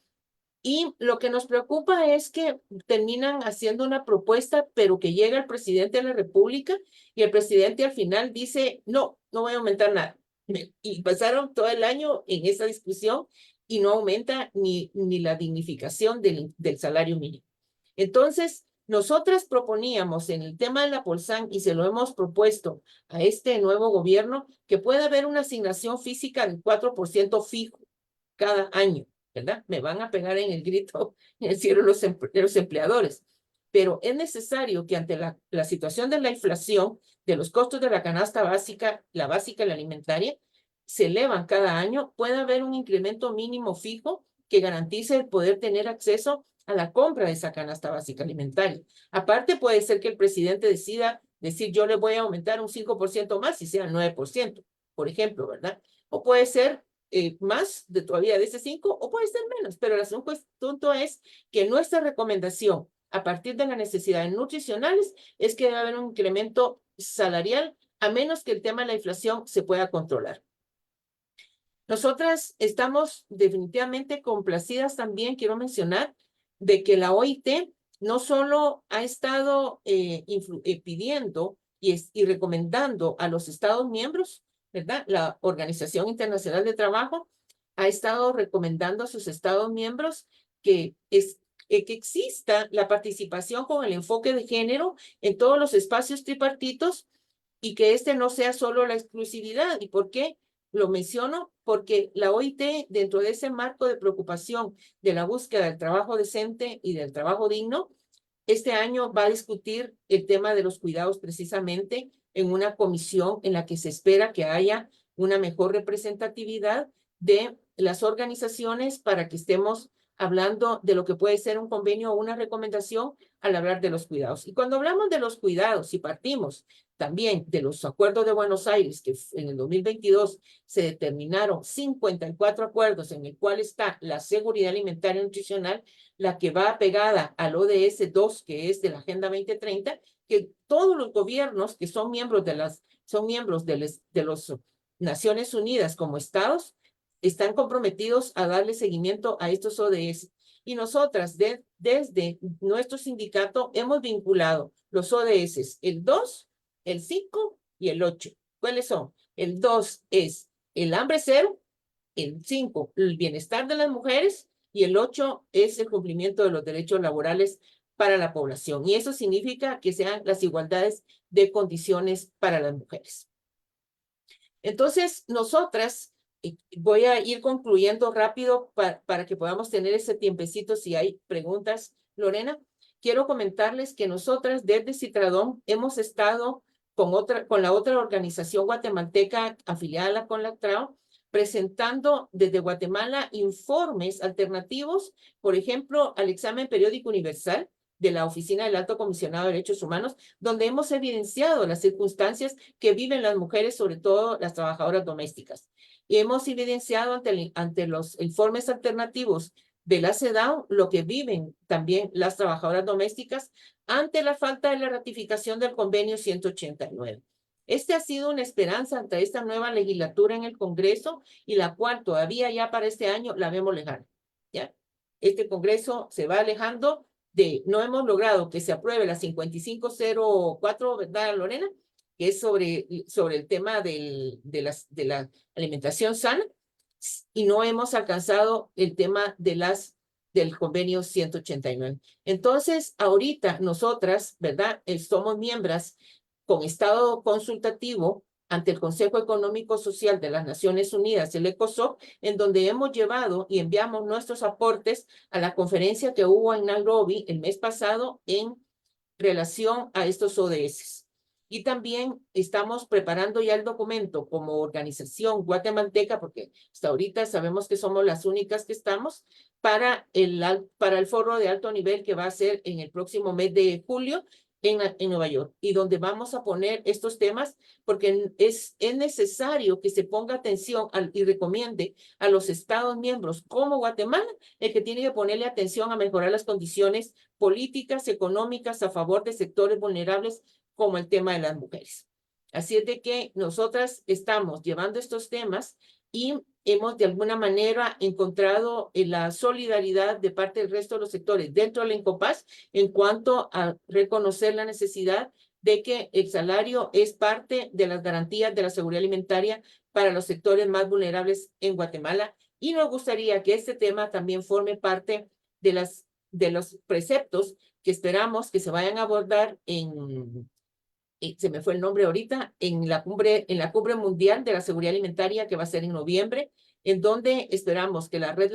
Speaker 2: Y lo que nos preocupa es que terminan haciendo una propuesta, pero que llega el presidente de la República y el presidente al final dice, no voy a aumentar nada. Y pasaron todo el año en esa discusión y no aumenta ni la dignificación del salario mínimo. Entonces, nosotras proponíamos en el tema de la Polsan, y se lo hemos propuesto a este nuevo gobierno, que pueda haber una asignación física del 4% fijo cada año, ¿verdad? Me van a pegar en el grito en el cielo los empleadores. Pero es necesario que ante la situación de la inflación, de los costos de la canasta básica, la básica y la alimentaria, se elevan cada año, pueda haber un incremento mínimo fijo que garantice el poder tener acceso a la compra de esa canasta básica alimentaria. Aparte, puede ser que el presidente decida decir, yo le voy a aumentar un 5% más y sea 9%, por ejemplo, ¿verdad? O puede ser más todavía de ese 5 o puede ser menos, pero el asunto es que nuestra recomendación a partir de las necesidades nutricionales es que debe haber un incremento salarial a menos que el tema de la inflación se pueda controlar. Nosotras estamos definitivamente complacidas también, quiero mencionar, de que la OIT no solo ha estado pidiendo y recomendando a los Estados miembros, ¿verdad? La Organización Internacional de Trabajo ha estado recomendando a sus Estados miembros que exista la participación con el enfoque de género en todos los espacios tripartitos y que este no sea solo la exclusividad. ¿Y por qué? Lo menciono porque la OIT, dentro de ese marco de preocupación de la búsqueda del trabajo decente y del trabajo digno, este año va a discutir el tema de los cuidados precisamente en una comisión en la que se espera que haya una mejor representatividad de las organizaciones para que estemos hablando de lo que puede ser un convenio o una recomendación al hablar de los cuidados. Y cuando hablamos de los cuidados y partimos también de los acuerdos de Buenos Aires, que en el 2022 se determinaron 54 acuerdos en el cual está la seguridad alimentaria y nutricional, la que va pegada al ODS 2, que es de la Agenda 2030, que todos los gobiernos que son miembros de las Naciones Unidas como estados, están comprometidos a darle seguimiento a estos ODS. Y nosotras, desde nuestro sindicato, hemos vinculado los ODS, el 2, el 5 y el 8. ¿Cuáles son? El 2 es el hambre cero, el 5, el bienestar de las mujeres, y el 8 es el cumplimiento de los derechos laborales para la población. Y eso significa que sean las igualdades de condiciones para las mujeres. Entonces, nosotras, voy a ir concluyendo rápido para que podamos tener ese tiempecito si hay preguntas, Lorena. Quiero comentarles que nosotras desde Citradom hemos estado con la otra organización guatemalteca afiliada a la CONLACTRAO, presentando desde Guatemala informes alternativos, por ejemplo, al examen periódico universal, de la Oficina del Alto Comisionado de Derechos Humanos, donde hemos evidenciado las circunstancias que viven las mujeres, sobre todo las trabajadoras domésticas. Y hemos evidenciado ante los informes alternativos de la CEDAW lo que viven también las trabajadoras domésticas ante la falta de la ratificación del convenio 189. Este ha sido una esperanza ante esta nueva legislatura en el Congreso y la cual todavía ya para este año la vemos lejana. ¿Ya? Este Congreso se va alejando no hemos logrado que se apruebe la 5504, ¿verdad, Lorena? Que es sobre el tema de la alimentación sana, y no hemos alcanzado el tema del convenio 189. Entonces, ahorita nosotras, ¿verdad? Somos miembros con estado consultativo ante el Consejo Económico Social de las Naciones Unidas, el ECOSOC, en donde hemos llevado y enviamos nuestros aportes a la conferencia que hubo en Nairobi el mes pasado en relación a estos ODS. Y también estamos preparando ya el documento como organización guatemalteca, porque hasta ahorita sabemos que somos las únicas que estamos, para el foro de alto nivel que va a ser en el próximo mes de julio en Nueva York, y donde vamos a poner estos temas porque es necesario que se ponga atención y recomiende a los Estados miembros como Guatemala el que tiene que ponerle atención a mejorar las condiciones políticas, económicas a favor de sectores vulnerables como el tema de las mujeres. Así es de que nosotras estamos llevando estos temas y hemos de alguna manera encontrado la solidaridad de parte del resto de los sectores dentro del ENCOPAS en cuanto a reconocer la necesidad de que el salario es parte de las garantías de la seguridad alimentaria para los sectores más vulnerables en Guatemala, y nos gustaría que este tema también forme parte de los preceptos que esperamos que se vayan a abordar se me fue el nombre ahorita, en la cumbre mundial de la seguridad alimentaria que va a ser en noviembre, en donde esperamos que la red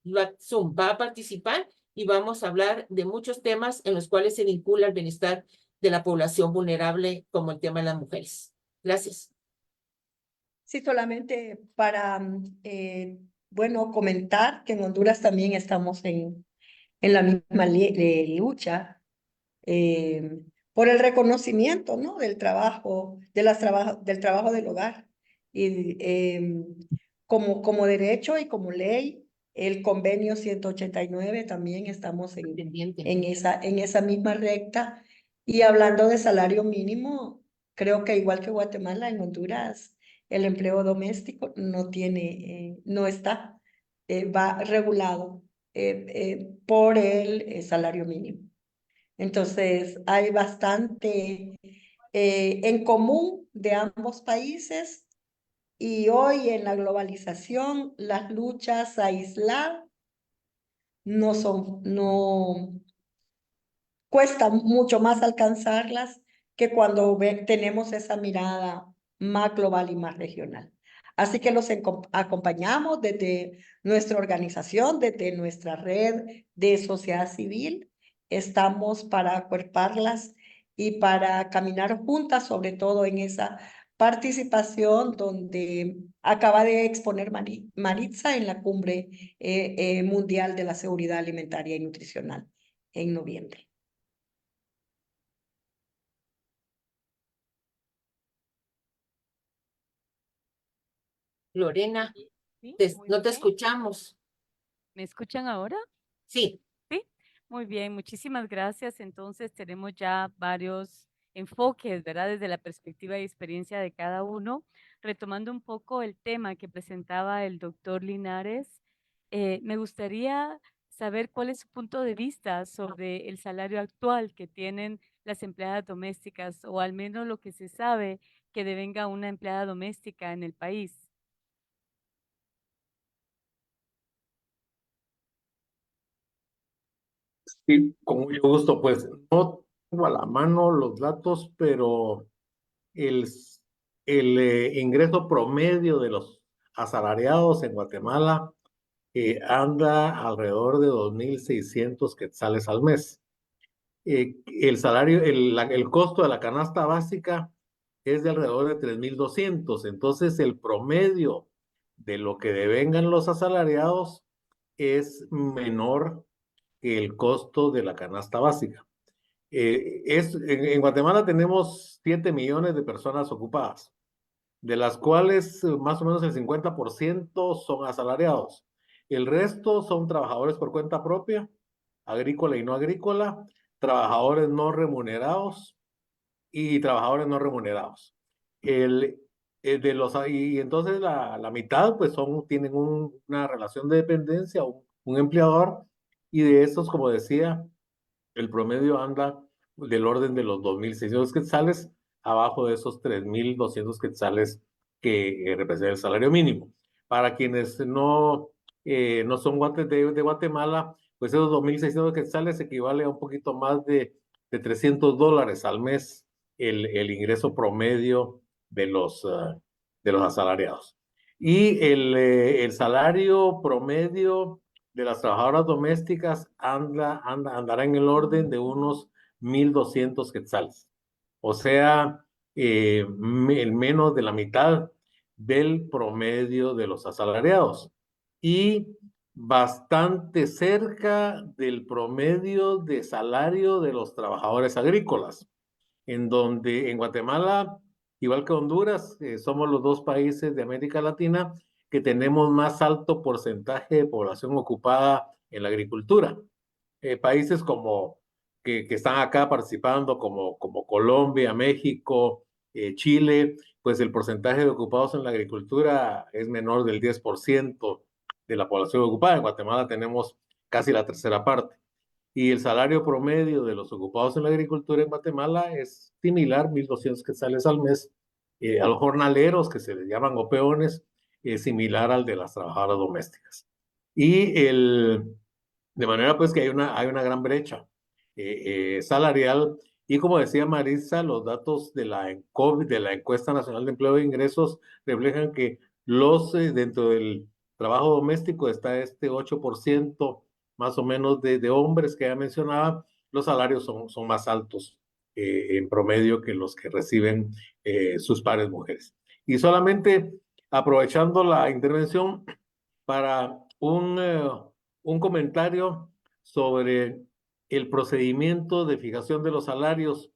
Speaker 2: LACSUM va a participar y vamos a hablar de muchos temas en los cuales se vincula el bienestar de la población vulnerable, como el tema de las mujeres. Gracias.
Speaker 4: Sí, solamente para, bueno, comentar que en Honduras también estamos en la misma lucha por el reconocimiento, ¿no? Del trabajo, del trabajo del hogar. Y como derecho y como ley, el convenio 189 también estamos en esa misma recta. Y hablando de salario mínimo, creo que igual que Guatemala, en Honduras, el empleo doméstico no está, va regulado por el salario mínimo. Entonces, hay bastante en común de ambos países, y hoy en la globalización las luchas aisladas no cuesta mucho más alcanzarlas que cuando tenemos esa mirada más global y más regional. Así que los acompañamos desde nuestra organización, desde nuestra red de sociedad civil. Estamos para acuerparlas y para caminar juntas, sobre todo en esa participación donde acaba de exponer Maritza en la cumbre mundial de la seguridad alimentaria y nutricional en noviembre.
Speaker 2: Lorena,
Speaker 1: Sí, muy
Speaker 2: no te
Speaker 1: bien.
Speaker 2: escuchamos.
Speaker 1: ¿Me escuchan ahora?
Speaker 2: Sí.
Speaker 1: Sí, muy bien, muchísimas gracias. Entonces tenemos ya varios enfoques, ¿verdad? Desde la perspectiva y experiencia de cada uno. Retomando un poco el tema que presentaba el doctor Linares, me gustaría saber cuál es su punto de vista sobre el salario actual que tienen las empleadas domésticas, o al menos lo que se sabe que devenga una empleada doméstica en el país.
Speaker 3: Sí, con mucho gusto, pues no tengo a la mano los datos, pero el, ingreso promedio de los asalariados en Guatemala anda alrededor de 2.600 quetzales al mes. El salario, el costo de la canasta básica es de alrededor de 3.200. Entonces el promedio de lo que devengan los asalariados es menor que el costo de la canasta básica. En Guatemala tenemos 7 millones de personas ocupadas, de las cuales más o menos el 50% son asalariados. El resto son trabajadores por cuenta propia, agrícola y no agrícola, trabajadores no remunerados y trabajadores no remunerados. Y entonces la mitad pues tienen una relación de dependencia, un empleador, y de estos, como decía, el promedio anda del orden de los 2.600 quetzales, abajo de esos 3.200 quetzales que representa el salario mínimo. Para quienes no son de Guatemala, pues esos 2.600 quetzales equivale a un poquito más de $300 al mes el ingreso promedio de los asalariados. Y el salario promedio de las trabajadoras domésticas andará en el orden de unos 1.200 quetzales. O sea, menos de la mitad del promedio de los asalariados. Y bastante cerca del promedio de salario de los trabajadores agrícolas, en donde en Guatemala, igual que Honduras, somos los dos países de América Latina que tenemos más alto porcentaje de población ocupada en la agricultura. Países que están acá participando, como Colombia, México, Chile, pues el porcentaje de ocupados en la agricultura es menor del 10% de la población ocupada. En Guatemala tenemos casi la tercera parte. Y el salario promedio de los ocupados en la agricultura en Guatemala es similar, 1.200 quetzales al mes. A los jornaleros, que se les llaman o peones, es similar al de las trabajadoras domésticas. Y de manera pues que hay una gran brecha salarial. Y como decía Marisa, los datos de la Encuesta Nacional de Empleo e Ingresos reflejan que dentro del trabajo doméstico está este 8% más o menos de hombres que ya mencionaba. Los salarios son más altos en promedio que los que reciben sus pares mujeres. Y solamente aprovechando la intervención para un comentario sobre el procedimiento de fijación de los salarios.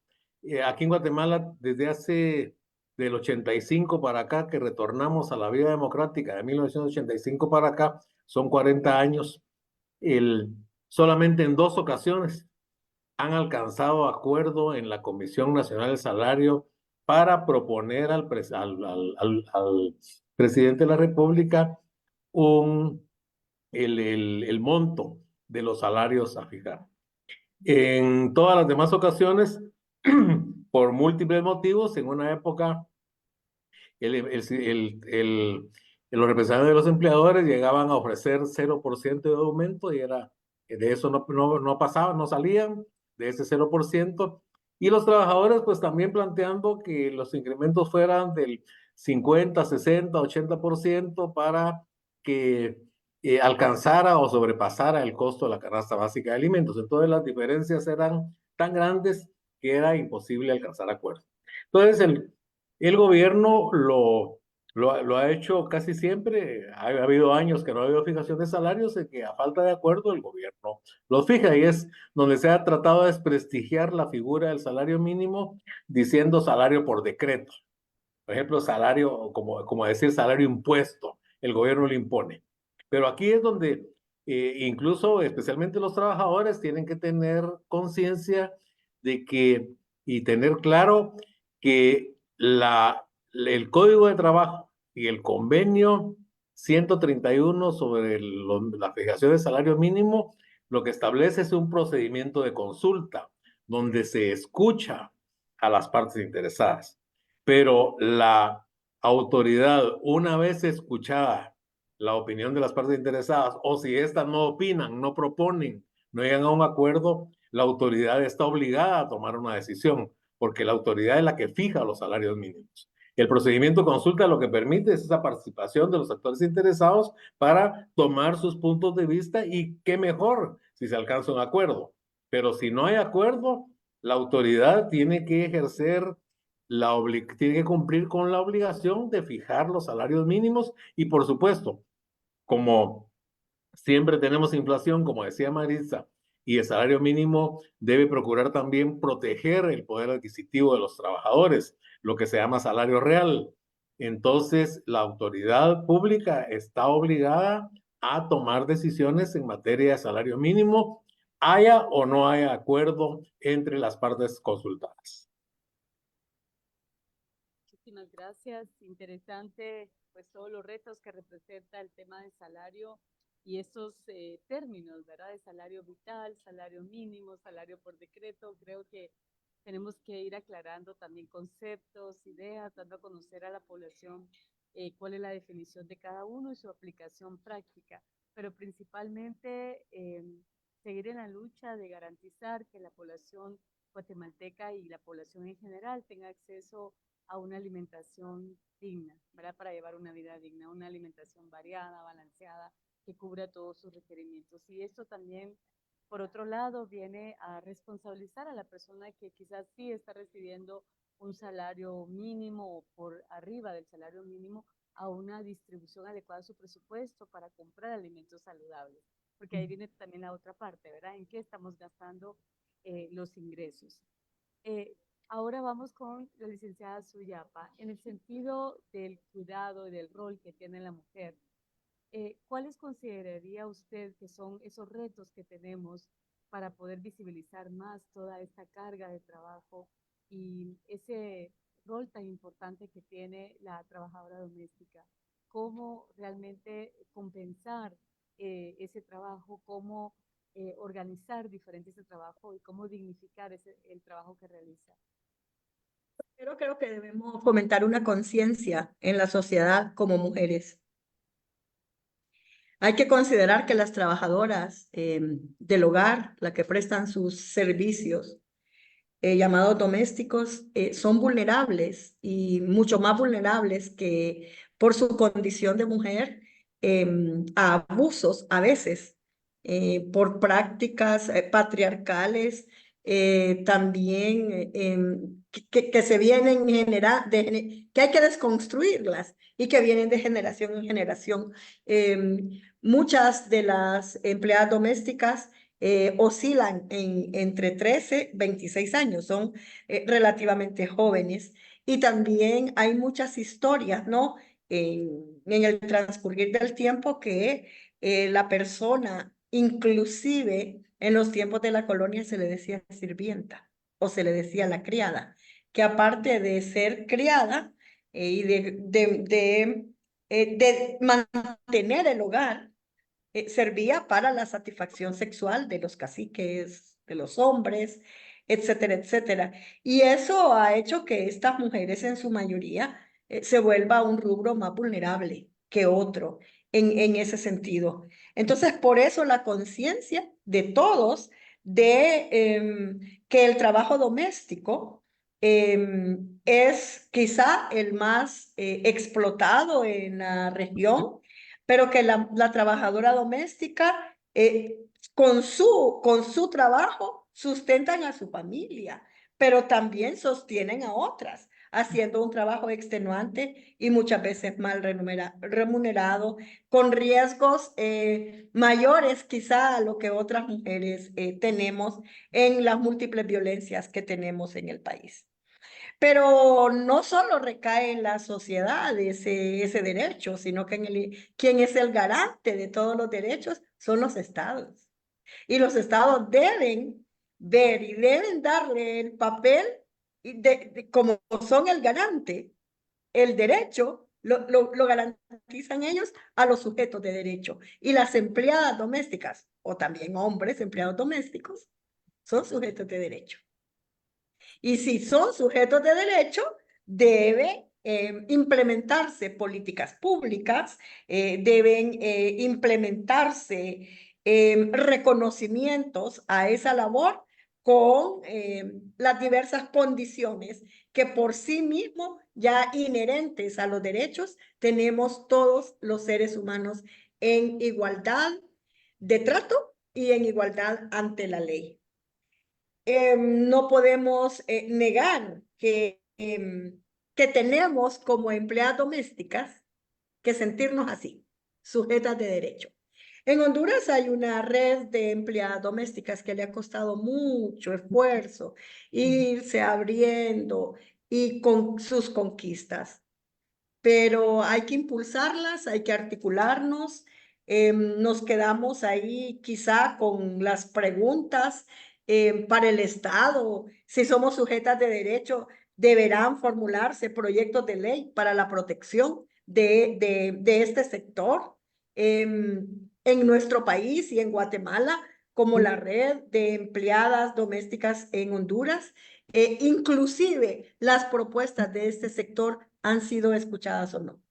Speaker 3: Aquí en Guatemala, desde del 85 para acá, que retornamos a la vida democrática, de 1985 para acá, son 40 años, solamente en 2 ocasiones han alcanzado acuerdo en la Comisión Nacional del Salario para proponer al presidente de la República el monto de los salarios a fijar. En todas las demás ocasiones, por múltiples motivos, en una época los representantes de los empleadores llegaban a ofrecer 0% de aumento y de eso no pasaban, no salían de ese 0%. Y los trabajadores pues también planteando que los incrementos fueran del 50, 60, 80% para que alcanzara o sobrepasara el costo de la canasta básica de alimentos. Entonces las diferencias eran tan grandes que era imposible alcanzar acuerdos. Entonces el gobierno lo ha hecho casi siempre. Ha habido años que no ha habido fijación de salarios y que a falta de acuerdo el gobierno los fija, y es donde se ha tratado de desprestigiar la figura del salario mínimo diciendo salario por decreto. Por ejemplo, salario, como decir salario impuesto, el gobierno lo impone. Pero aquí es donde incluso especialmente los trabajadores tienen que tener conciencia y tener claro que el Código de Trabajo y el convenio 131 sobre la fijación de salario mínimo lo que establece es un procedimiento de consulta donde se escucha a las partes interesadas. Pero la autoridad, una vez escuchada la opinión de las partes interesadas, o si éstas no opinan, no proponen, no llegan a un acuerdo, la autoridad está obligada a tomar una decisión, porque la autoridad es la que fija los salarios mínimos. El procedimiento de consulta lo que permite es esa participación de los actores interesados para tomar sus puntos de vista, y qué mejor si se alcanza un acuerdo. Pero si no hay acuerdo, la autoridad tiene que tiene que cumplir con la obligación de fijar los salarios mínimos. Y por supuesto, como siempre tenemos inflación, como decía Marisa, y el salario mínimo debe procurar también proteger el poder adquisitivo de los trabajadores, lo que se llama salario real. Entonces, la autoridad pública está obligada a tomar decisiones en materia de salario mínimo, haya o no haya acuerdo entre las partes consultadas.
Speaker 1: Muchísimas gracias. Interesante, pues todos los retos que representa el tema del salario y estos términos, ¿verdad? De salario vital, salario mínimo, salario por decreto. Creo que tenemos que ir aclarando también conceptos, ideas, dando a conocer a la población cuál es la definición de cada uno y su aplicación práctica, pero principalmente seguir en la lucha de garantizar que la población guatemalteca y la población en general tenga acceso a una alimentación digna, ¿verdad? Para llevar una vida digna, una alimentación variada, balanceada, que cubra todos sus requerimientos. Y esto también, por otro lado, viene a responsabilizar a la persona que quizás sí está recibiendo un salario mínimo o por arriba del salario mínimo, a una distribución adecuada de su presupuesto para comprar alimentos saludables. Porque ahí viene también la otra parte, ¿verdad? ¿En qué estamos gastando los ingresos? Eh, Ahora vamos con la licenciada Suyapa. En el sentido del cuidado y del rol que tiene la mujer, ¿cuáles consideraría usted que son esos retos que tenemos para poder visibilizar más toda esta carga de trabajo y ese rol tan importante que tiene la trabajadora doméstica? ¿Cómo realmente compensar ese trabajo? ¿Cómo organizar diferente ese trabajo y cómo dignificar el trabajo que realiza?
Speaker 4: Pero creo que debemos fomentar una conciencia en la sociedad como mujeres. Hay que considerar que las trabajadoras del hogar, las que prestan sus servicios llamados domésticos, son vulnerables y mucho más vulnerables que por su condición de mujer a abusos a veces, por prácticas patriarcales, también que se vienen que hay que desconstruirlas y que vienen de generación en generación. Muchas de las empleadas domésticas oscilan entre 13 y 26 años, son relativamente jóvenes. Y también hay muchas historias, ¿no? En el transcurrir del tiempo que la persona, inclusive en los tiempos de la colonia, se le decía sirvienta o se le decía la criada, que aparte de ser criada y de mantener el hogar, servía para la satisfacción sexual de los caciques, de los hombres, etcétera, etcétera. Y eso ha hecho que estas mujeres en su mayoría se vuelva un rubro más vulnerable que otro en ese sentido. Entonces, por eso la conciencia de todos de que el trabajo doméstico es quizá el más explotado en la región, pero que la trabajadora doméstica con su trabajo sustentan a su familia, pero también sostienen a otras, haciendo un trabajo extenuante y muchas veces mal remunerado, con riesgos mayores quizá a lo que otras mujeres tenemos en las múltiples violencias que tenemos en el país. Pero no solo recae en la sociedad ese derecho, sino que quien es el garante de todos los derechos son los estados. Y los estados deben ver y deben darle el papel como son el garante, el derecho, lo garantizan ellos a los sujetos de derecho. Y las empleadas domésticas, o también hombres empleados domésticos, son sujetos de derecho. Y si son sujetos de derecho, debe implementarse políticas públicas, deben implementarse reconocimientos a esa labor con las diversas condiciones que por sí mismo, ya inherentes a los derechos, tenemos todos los seres humanos en igualdad de trato y en igualdad ante la ley. No podemos negar que tenemos como empleadas domésticas que sentirnos así, sujetas de derecho. En Honduras hay una red de empleadas domésticas que le ha costado mucho esfuerzo irse abriendo y con sus conquistas. Pero hay que impulsarlas, hay que articularnos. Nos quedamos ahí quizá con las preguntas para el Estado. Si somos sujetas de derecho, deberán formularse proyectos de ley para la protección de este sector en nuestro país y en Guatemala, como la red de empleadas domésticas en Honduras. Inclusive las propuestas de este sector han sido escuchadas o no.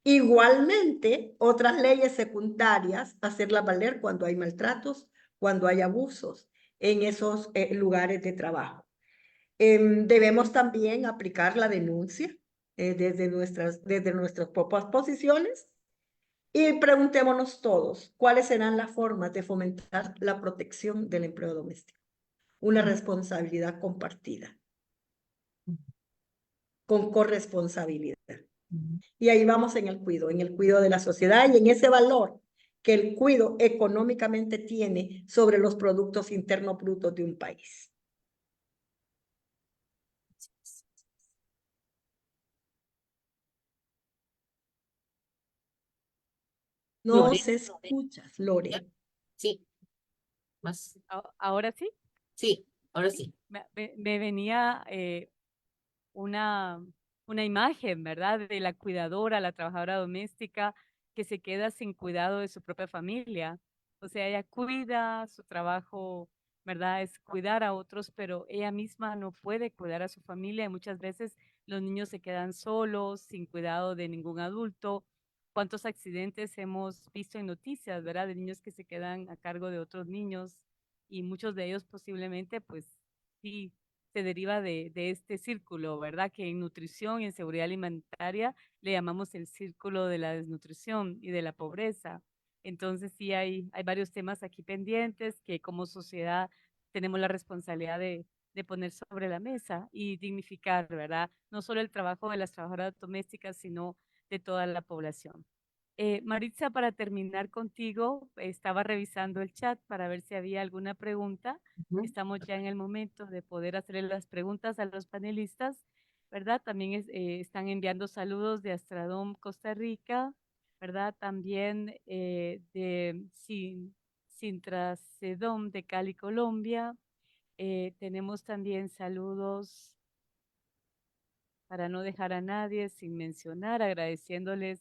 Speaker 4: Igualmente, otras leyes secundarias, hacerlas valer cuando hay maltratos, cuando hay abusos en esos lugares de trabajo. Debemos también aplicar la denuncia desde nuestras propias posiciones y preguntémonos todos, ¿cuáles serán las formas de fomentar la protección del empleo doméstico? Una responsabilidad compartida, con corresponsabilidad. Y ahí vamos en el cuidado de la sociedad y en ese valor que el cuidado económicamente tiene sobre los productos internos brutos de un país. No
Speaker 2: Lore.
Speaker 4: se escuchas, Lore.
Speaker 2: Sí, más.
Speaker 1: Ahora sí,
Speaker 2: Sí, ahora sí.
Speaker 1: me venía una imagen, ¿verdad? De la cuidadora, la trabajadora doméstica que se queda sin cuidado de su propia familia. O sea, ella cuida su trabajo, ¿verdad? Es cuidar a otros, pero ella misma no puede cuidar a su familia y muchas veces los niños se quedan solos, sin cuidado de ningún adulto. ¿Cuántos accidentes hemos visto en noticias, ¿verdad? De niños que se quedan a cargo de otros niños y muchos de ellos posiblemente, pues sí, se deriva de este círculo, ¿verdad? Que en nutrición y en seguridad alimentaria le llamamos el círculo de la desnutrición y de la pobreza. Entonces sí hay varios temas aquí pendientes que como sociedad tenemos la responsabilidad de poner sobre la mesa y dignificar, ¿verdad? No solo el trabajo de las trabajadoras domésticas, sino de toda la población. Maritza, para terminar contigo, estaba revisando el chat para ver si había alguna pregunta. Estamos ya en el momento de poder hacerle las preguntas a los panelistas, ¿verdad? También están enviando saludos de Astradom, Costa Rica, ¿verdad? También de Sintracedom de Cali, Colombia. Tenemos también saludos para no dejar a nadie sin mencionar, agradeciéndoles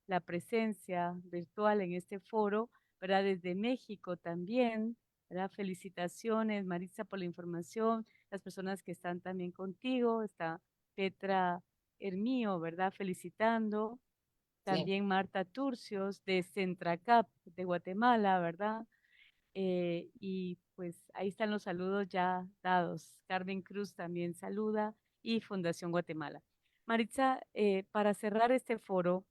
Speaker 1: la presencia virtual en este foro, ¿verdad? Desde México también, ¿verdad? Felicitaciones, Maritza, por la información, las personas que están también contigo, está Petra Hermío, ¿verdad? Felicitando, también Marta Turcios de Centracap de Guatemala, ¿verdad? Y pues ahí están los saludos ya dados. Carmen Cruz también saluda y Fundación Guatemala. Maritza, para cerrar este foro,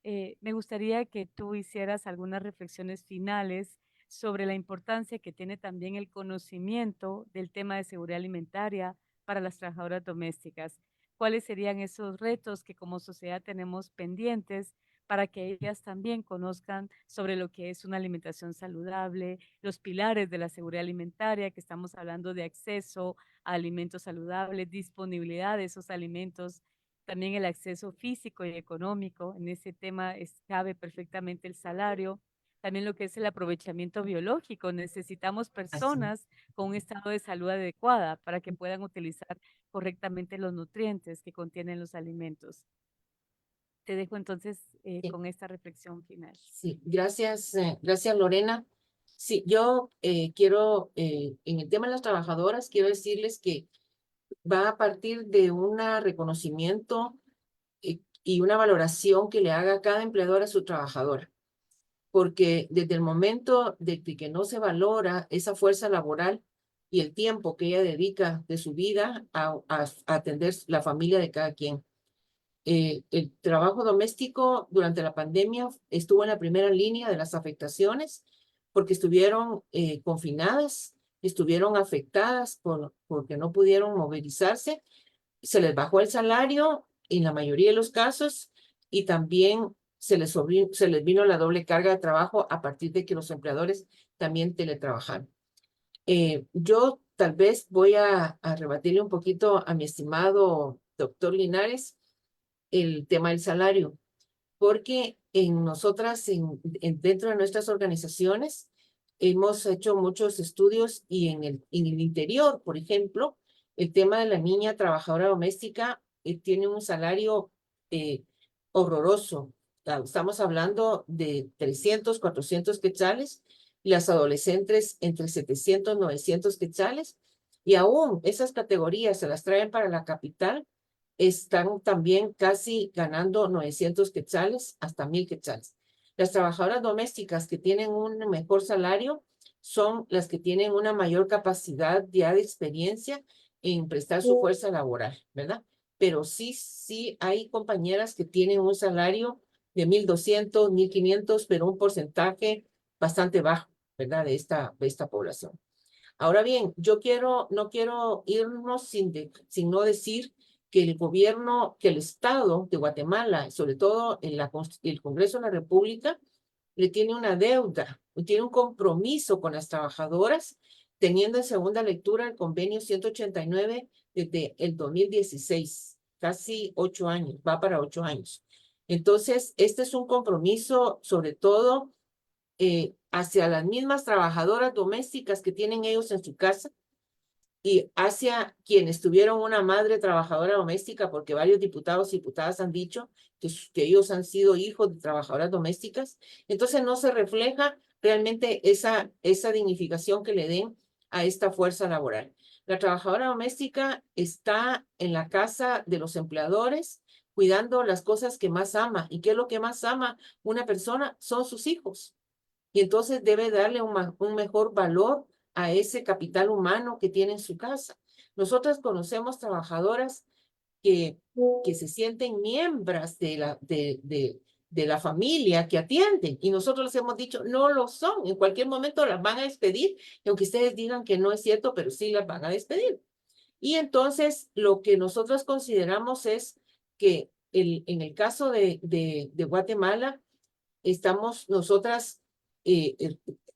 Speaker 1: me gustaría que tú hicieras algunas reflexiones finales sobre la importancia que tiene también el conocimiento del tema de seguridad alimentaria para las trabajadoras domésticas. ¿Cuáles serían esos retos que como sociedad tenemos pendientes para que ellas también conozcan sobre lo que es una alimentación saludable, los pilares de la seguridad alimentaria, que estamos hablando de acceso a alimentos saludables, disponibilidad de esos alimentos, también el acceso físico y económico? En ese tema cabe perfectamente el salario. También lo que es el aprovechamiento biológico. Necesitamos personas con un estado de salud adecuada para que puedan utilizar correctamente los nutrientes que contienen los alimentos. Te dejo entonces con esta reflexión final.
Speaker 2: Sí, gracias, gracias Lorena. Sí, yo quiero, en el tema de las trabajadoras, quiero decirles que va a partir de un reconocimiento y una valoración que le haga cada empleador a su trabajador. Porque desde el momento de que no se valora esa fuerza laboral y el tiempo que ella dedica de su vida a atender la familia de cada quien. El trabajo doméstico durante la pandemia estuvo en la primera línea de las afectaciones porque estuvieron confinadas, estuvieron afectadas porque no pudieron movilizarse, se les bajó el salario en la mayoría de los casos y también se les vino la doble carga de trabajo a partir de que los empleadores también teletrabajaron. Yo tal vez voy a rebatirle un poquito a mi estimado doctor Linares el tema del salario, porque dentro de nuestras organizaciones hemos hecho muchos estudios y en el interior, por ejemplo, el tema de la niña trabajadora doméstica tiene un salario horroroso. Estamos hablando de 300, 400 quetzales, y las adolescentes entre 700, 900 quetzales, y aún esas categorías se las traen para la capital, están también casi ganando 900 quetzales hasta 1000 quetzales. Las trabajadoras domésticas que tienen un mejor salario son las que tienen una mayor capacidad ya de experiencia en prestar su fuerza laboral, ¿verdad? Pero sí hay compañeras que tienen un salario de 1200, 1500, pero un porcentaje bastante bajo, ¿verdad? De esta población. Ahora bien, no quiero irnos sin no decir que el gobierno, que el Estado de Guatemala, sobre todo el Congreso de la República, le tiene una deuda, tiene un compromiso con las trabajadoras, teniendo en segunda lectura el convenio 189 desde el 2016, casi 8 años, va para 8 años. Entonces, este es un compromiso sobre todo hacia las mismas trabajadoras domésticas que tienen ellos en su casa y hacia quienes tuvieron una madre trabajadora doméstica, porque varios diputados y diputadas han dicho que ellos han sido hijos de trabajadoras domésticas. Entonces no se refleja realmente esa dignificación que le den a esta fuerza laboral. La trabajadora doméstica está en la casa de los empleadores cuidando las cosas que más ama. ¿Y qué es lo que más ama una persona? Son sus hijos. Y entonces debe darle un mejor valor a ese capital humano que tiene en su casa. Nosotras conocemos trabajadoras que se sienten miembros de la familia que atienden y nosotros les hemos dicho, no lo son, en cualquier momento las van a despedir, y aunque ustedes digan que no es cierto, pero sí las van a despedir. Y entonces lo que nosotros consideramos es que en el caso de Guatemala, estamos nosotras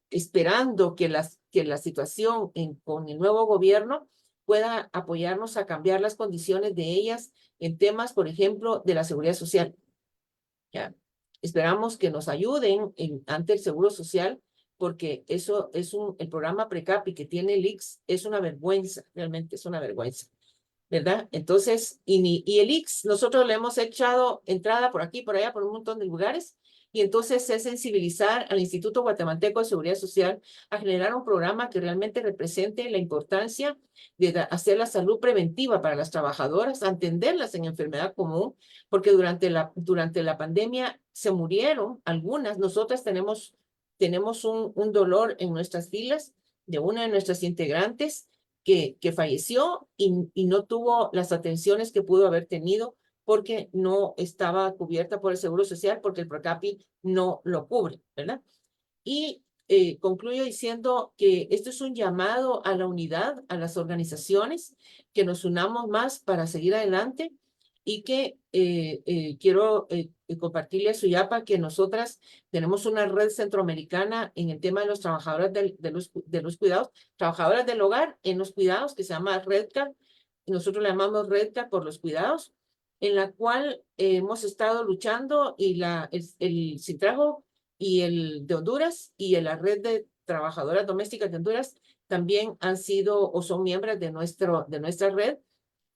Speaker 2: esperando que la situación con el nuevo gobierno pueda apoyarnos a cambiar las condiciones de ellas en temas, por ejemplo, de la seguridad social. ¿Ya? Esperamos que nos ayuden ante el Seguro Social, porque eso es el programa Precapi que tiene el IX, es una vergüenza, realmente es una vergüenza, ¿verdad? Entonces, y el IX, nosotros le hemos echado entrada por aquí, por allá, por un montón de lugares, y entonces es sensibilizar al Instituto Guatemalteco de Seguridad Social a generar un programa que realmente represente la importancia de hacer la salud preventiva para las trabajadoras, atenderlas en enfermedad común, porque durante la pandemia se murieron algunas. Nosotras tenemos un dolor en nuestras filas de una de nuestras integrantes que falleció y no tuvo las atenciones que pudo haber tenido porque no estaba cubierta por el Seguro Social, porque el Precapi no lo cubre, ¿verdad? Y concluyo diciendo que esto es un llamado a la unidad, a las organizaciones, que nos unamos más para seguir adelante y que quiero compartirle a Suyapa que nosotras tenemos una red centroamericana en el tema de los trabajadores de los cuidados, trabajadoras del hogar en los cuidados, que se llama RedCard, nosotros la llamamos RedCard por los cuidados, en la cual hemos estado luchando y el Cintrajo y el de Honduras y la red de trabajadoras domésticas de Honduras también han sido o son miembros de nuestra red,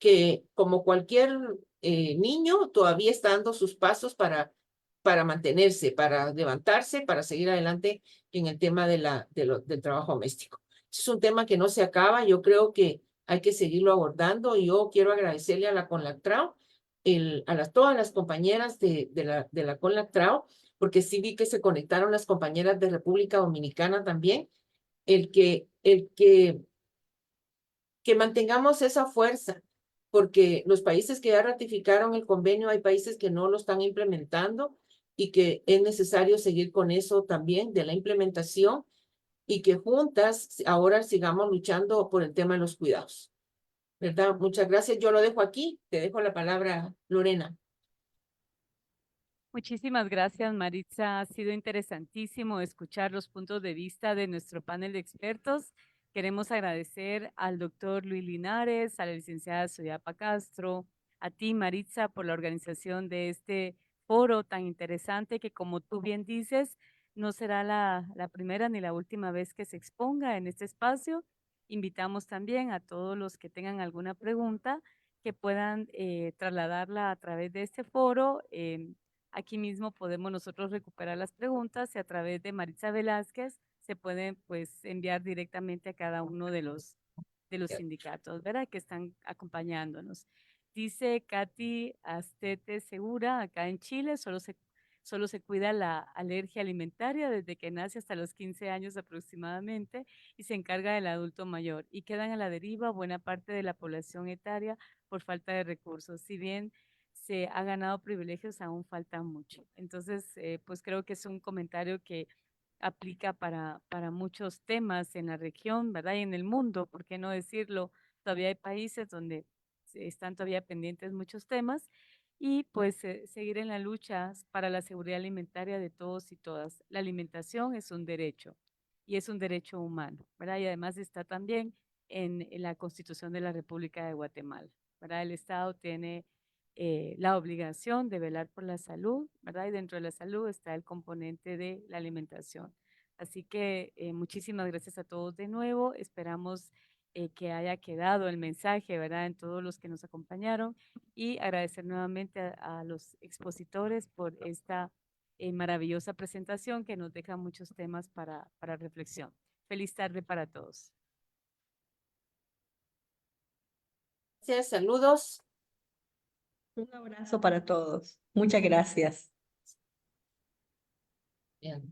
Speaker 2: que como cualquier niño todavía está dando sus pasos para mantenerse, para levantarse, para seguir adelante en el tema del trabajo doméstico. Es un tema que no se acaba, yo creo que hay que seguirlo abordando. Yo quiero agradecerle a la CONLACTRAO, todas las compañeras de la CONLACTRAO, porque sí vi que se conectaron las compañeras de República Dominicana también, que mantengamos esa fuerza, porque los países que ya ratificaron el convenio, hay países que no lo están implementando y que es necesario seguir con eso también de la implementación y que juntas ahora sigamos luchando por el tema de los cuidados. ¿Verdad? Muchas gracias. Yo lo dejo aquí. Te dejo la palabra, Lorena.
Speaker 1: Muchísimas gracias, Maritza. Ha sido interesantísimo escuchar los puntos de vista de nuestro panel de expertos. Queremos agradecer al doctor Luis Linares, a la licenciada Soyapa Castro, a ti, Maritza, por la organización de este foro tan interesante que, como tú bien dices, no será la primera ni la última vez que se exponga en este espacio. Invitamos también a todos los que tengan alguna pregunta que puedan trasladarla a través de este foro. Aquí mismo podemos nosotros recuperar las preguntas y a través de Maritza Velázquez se pueden pues enviar directamente a cada uno de los sindicatos, ¿verdad? Que están acompañándonos. Dice Katy Astete Segura, acá en Chile solo se cuida la alergia alimentaria desde que nace hasta los 15 años aproximadamente y se encarga del adulto mayor y quedan a la deriva buena parte de la población etaria por falta de recursos. Si bien se ha ganado privilegios, aún falta mucho. Entonces, pues creo que es un comentario que aplica para muchos temas en la región, ¿verdad? Y en el mundo, ¿por qué no decirlo? Todavía hay países donde están todavía pendientes muchos temas y pues seguir en la lucha para la seguridad alimentaria de todos y todas. La alimentación es un derecho y es un derecho humano, ¿verdad? Y además está también en la Constitución de la República de Guatemala, ¿verdad? El Estado tiene la obligación de velar por la salud, ¿verdad? Y dentro de la salud está el componente de la alimentación. Así que muchísimas gracias a todos de nuevo. Esperamos que haya quedado el mensaje, ¿verdad? En todos los que nos acompañaron y agradecer nuevamente a los expositores por esta maravillosa presentación que nos deja muchos temas para reflexión. Feliz tarde para todos.
Speaker 2: Gracias, saludos.
Speaker 4: Un abrazo para todos. Muchas gracias.
Speaker 2: Bien.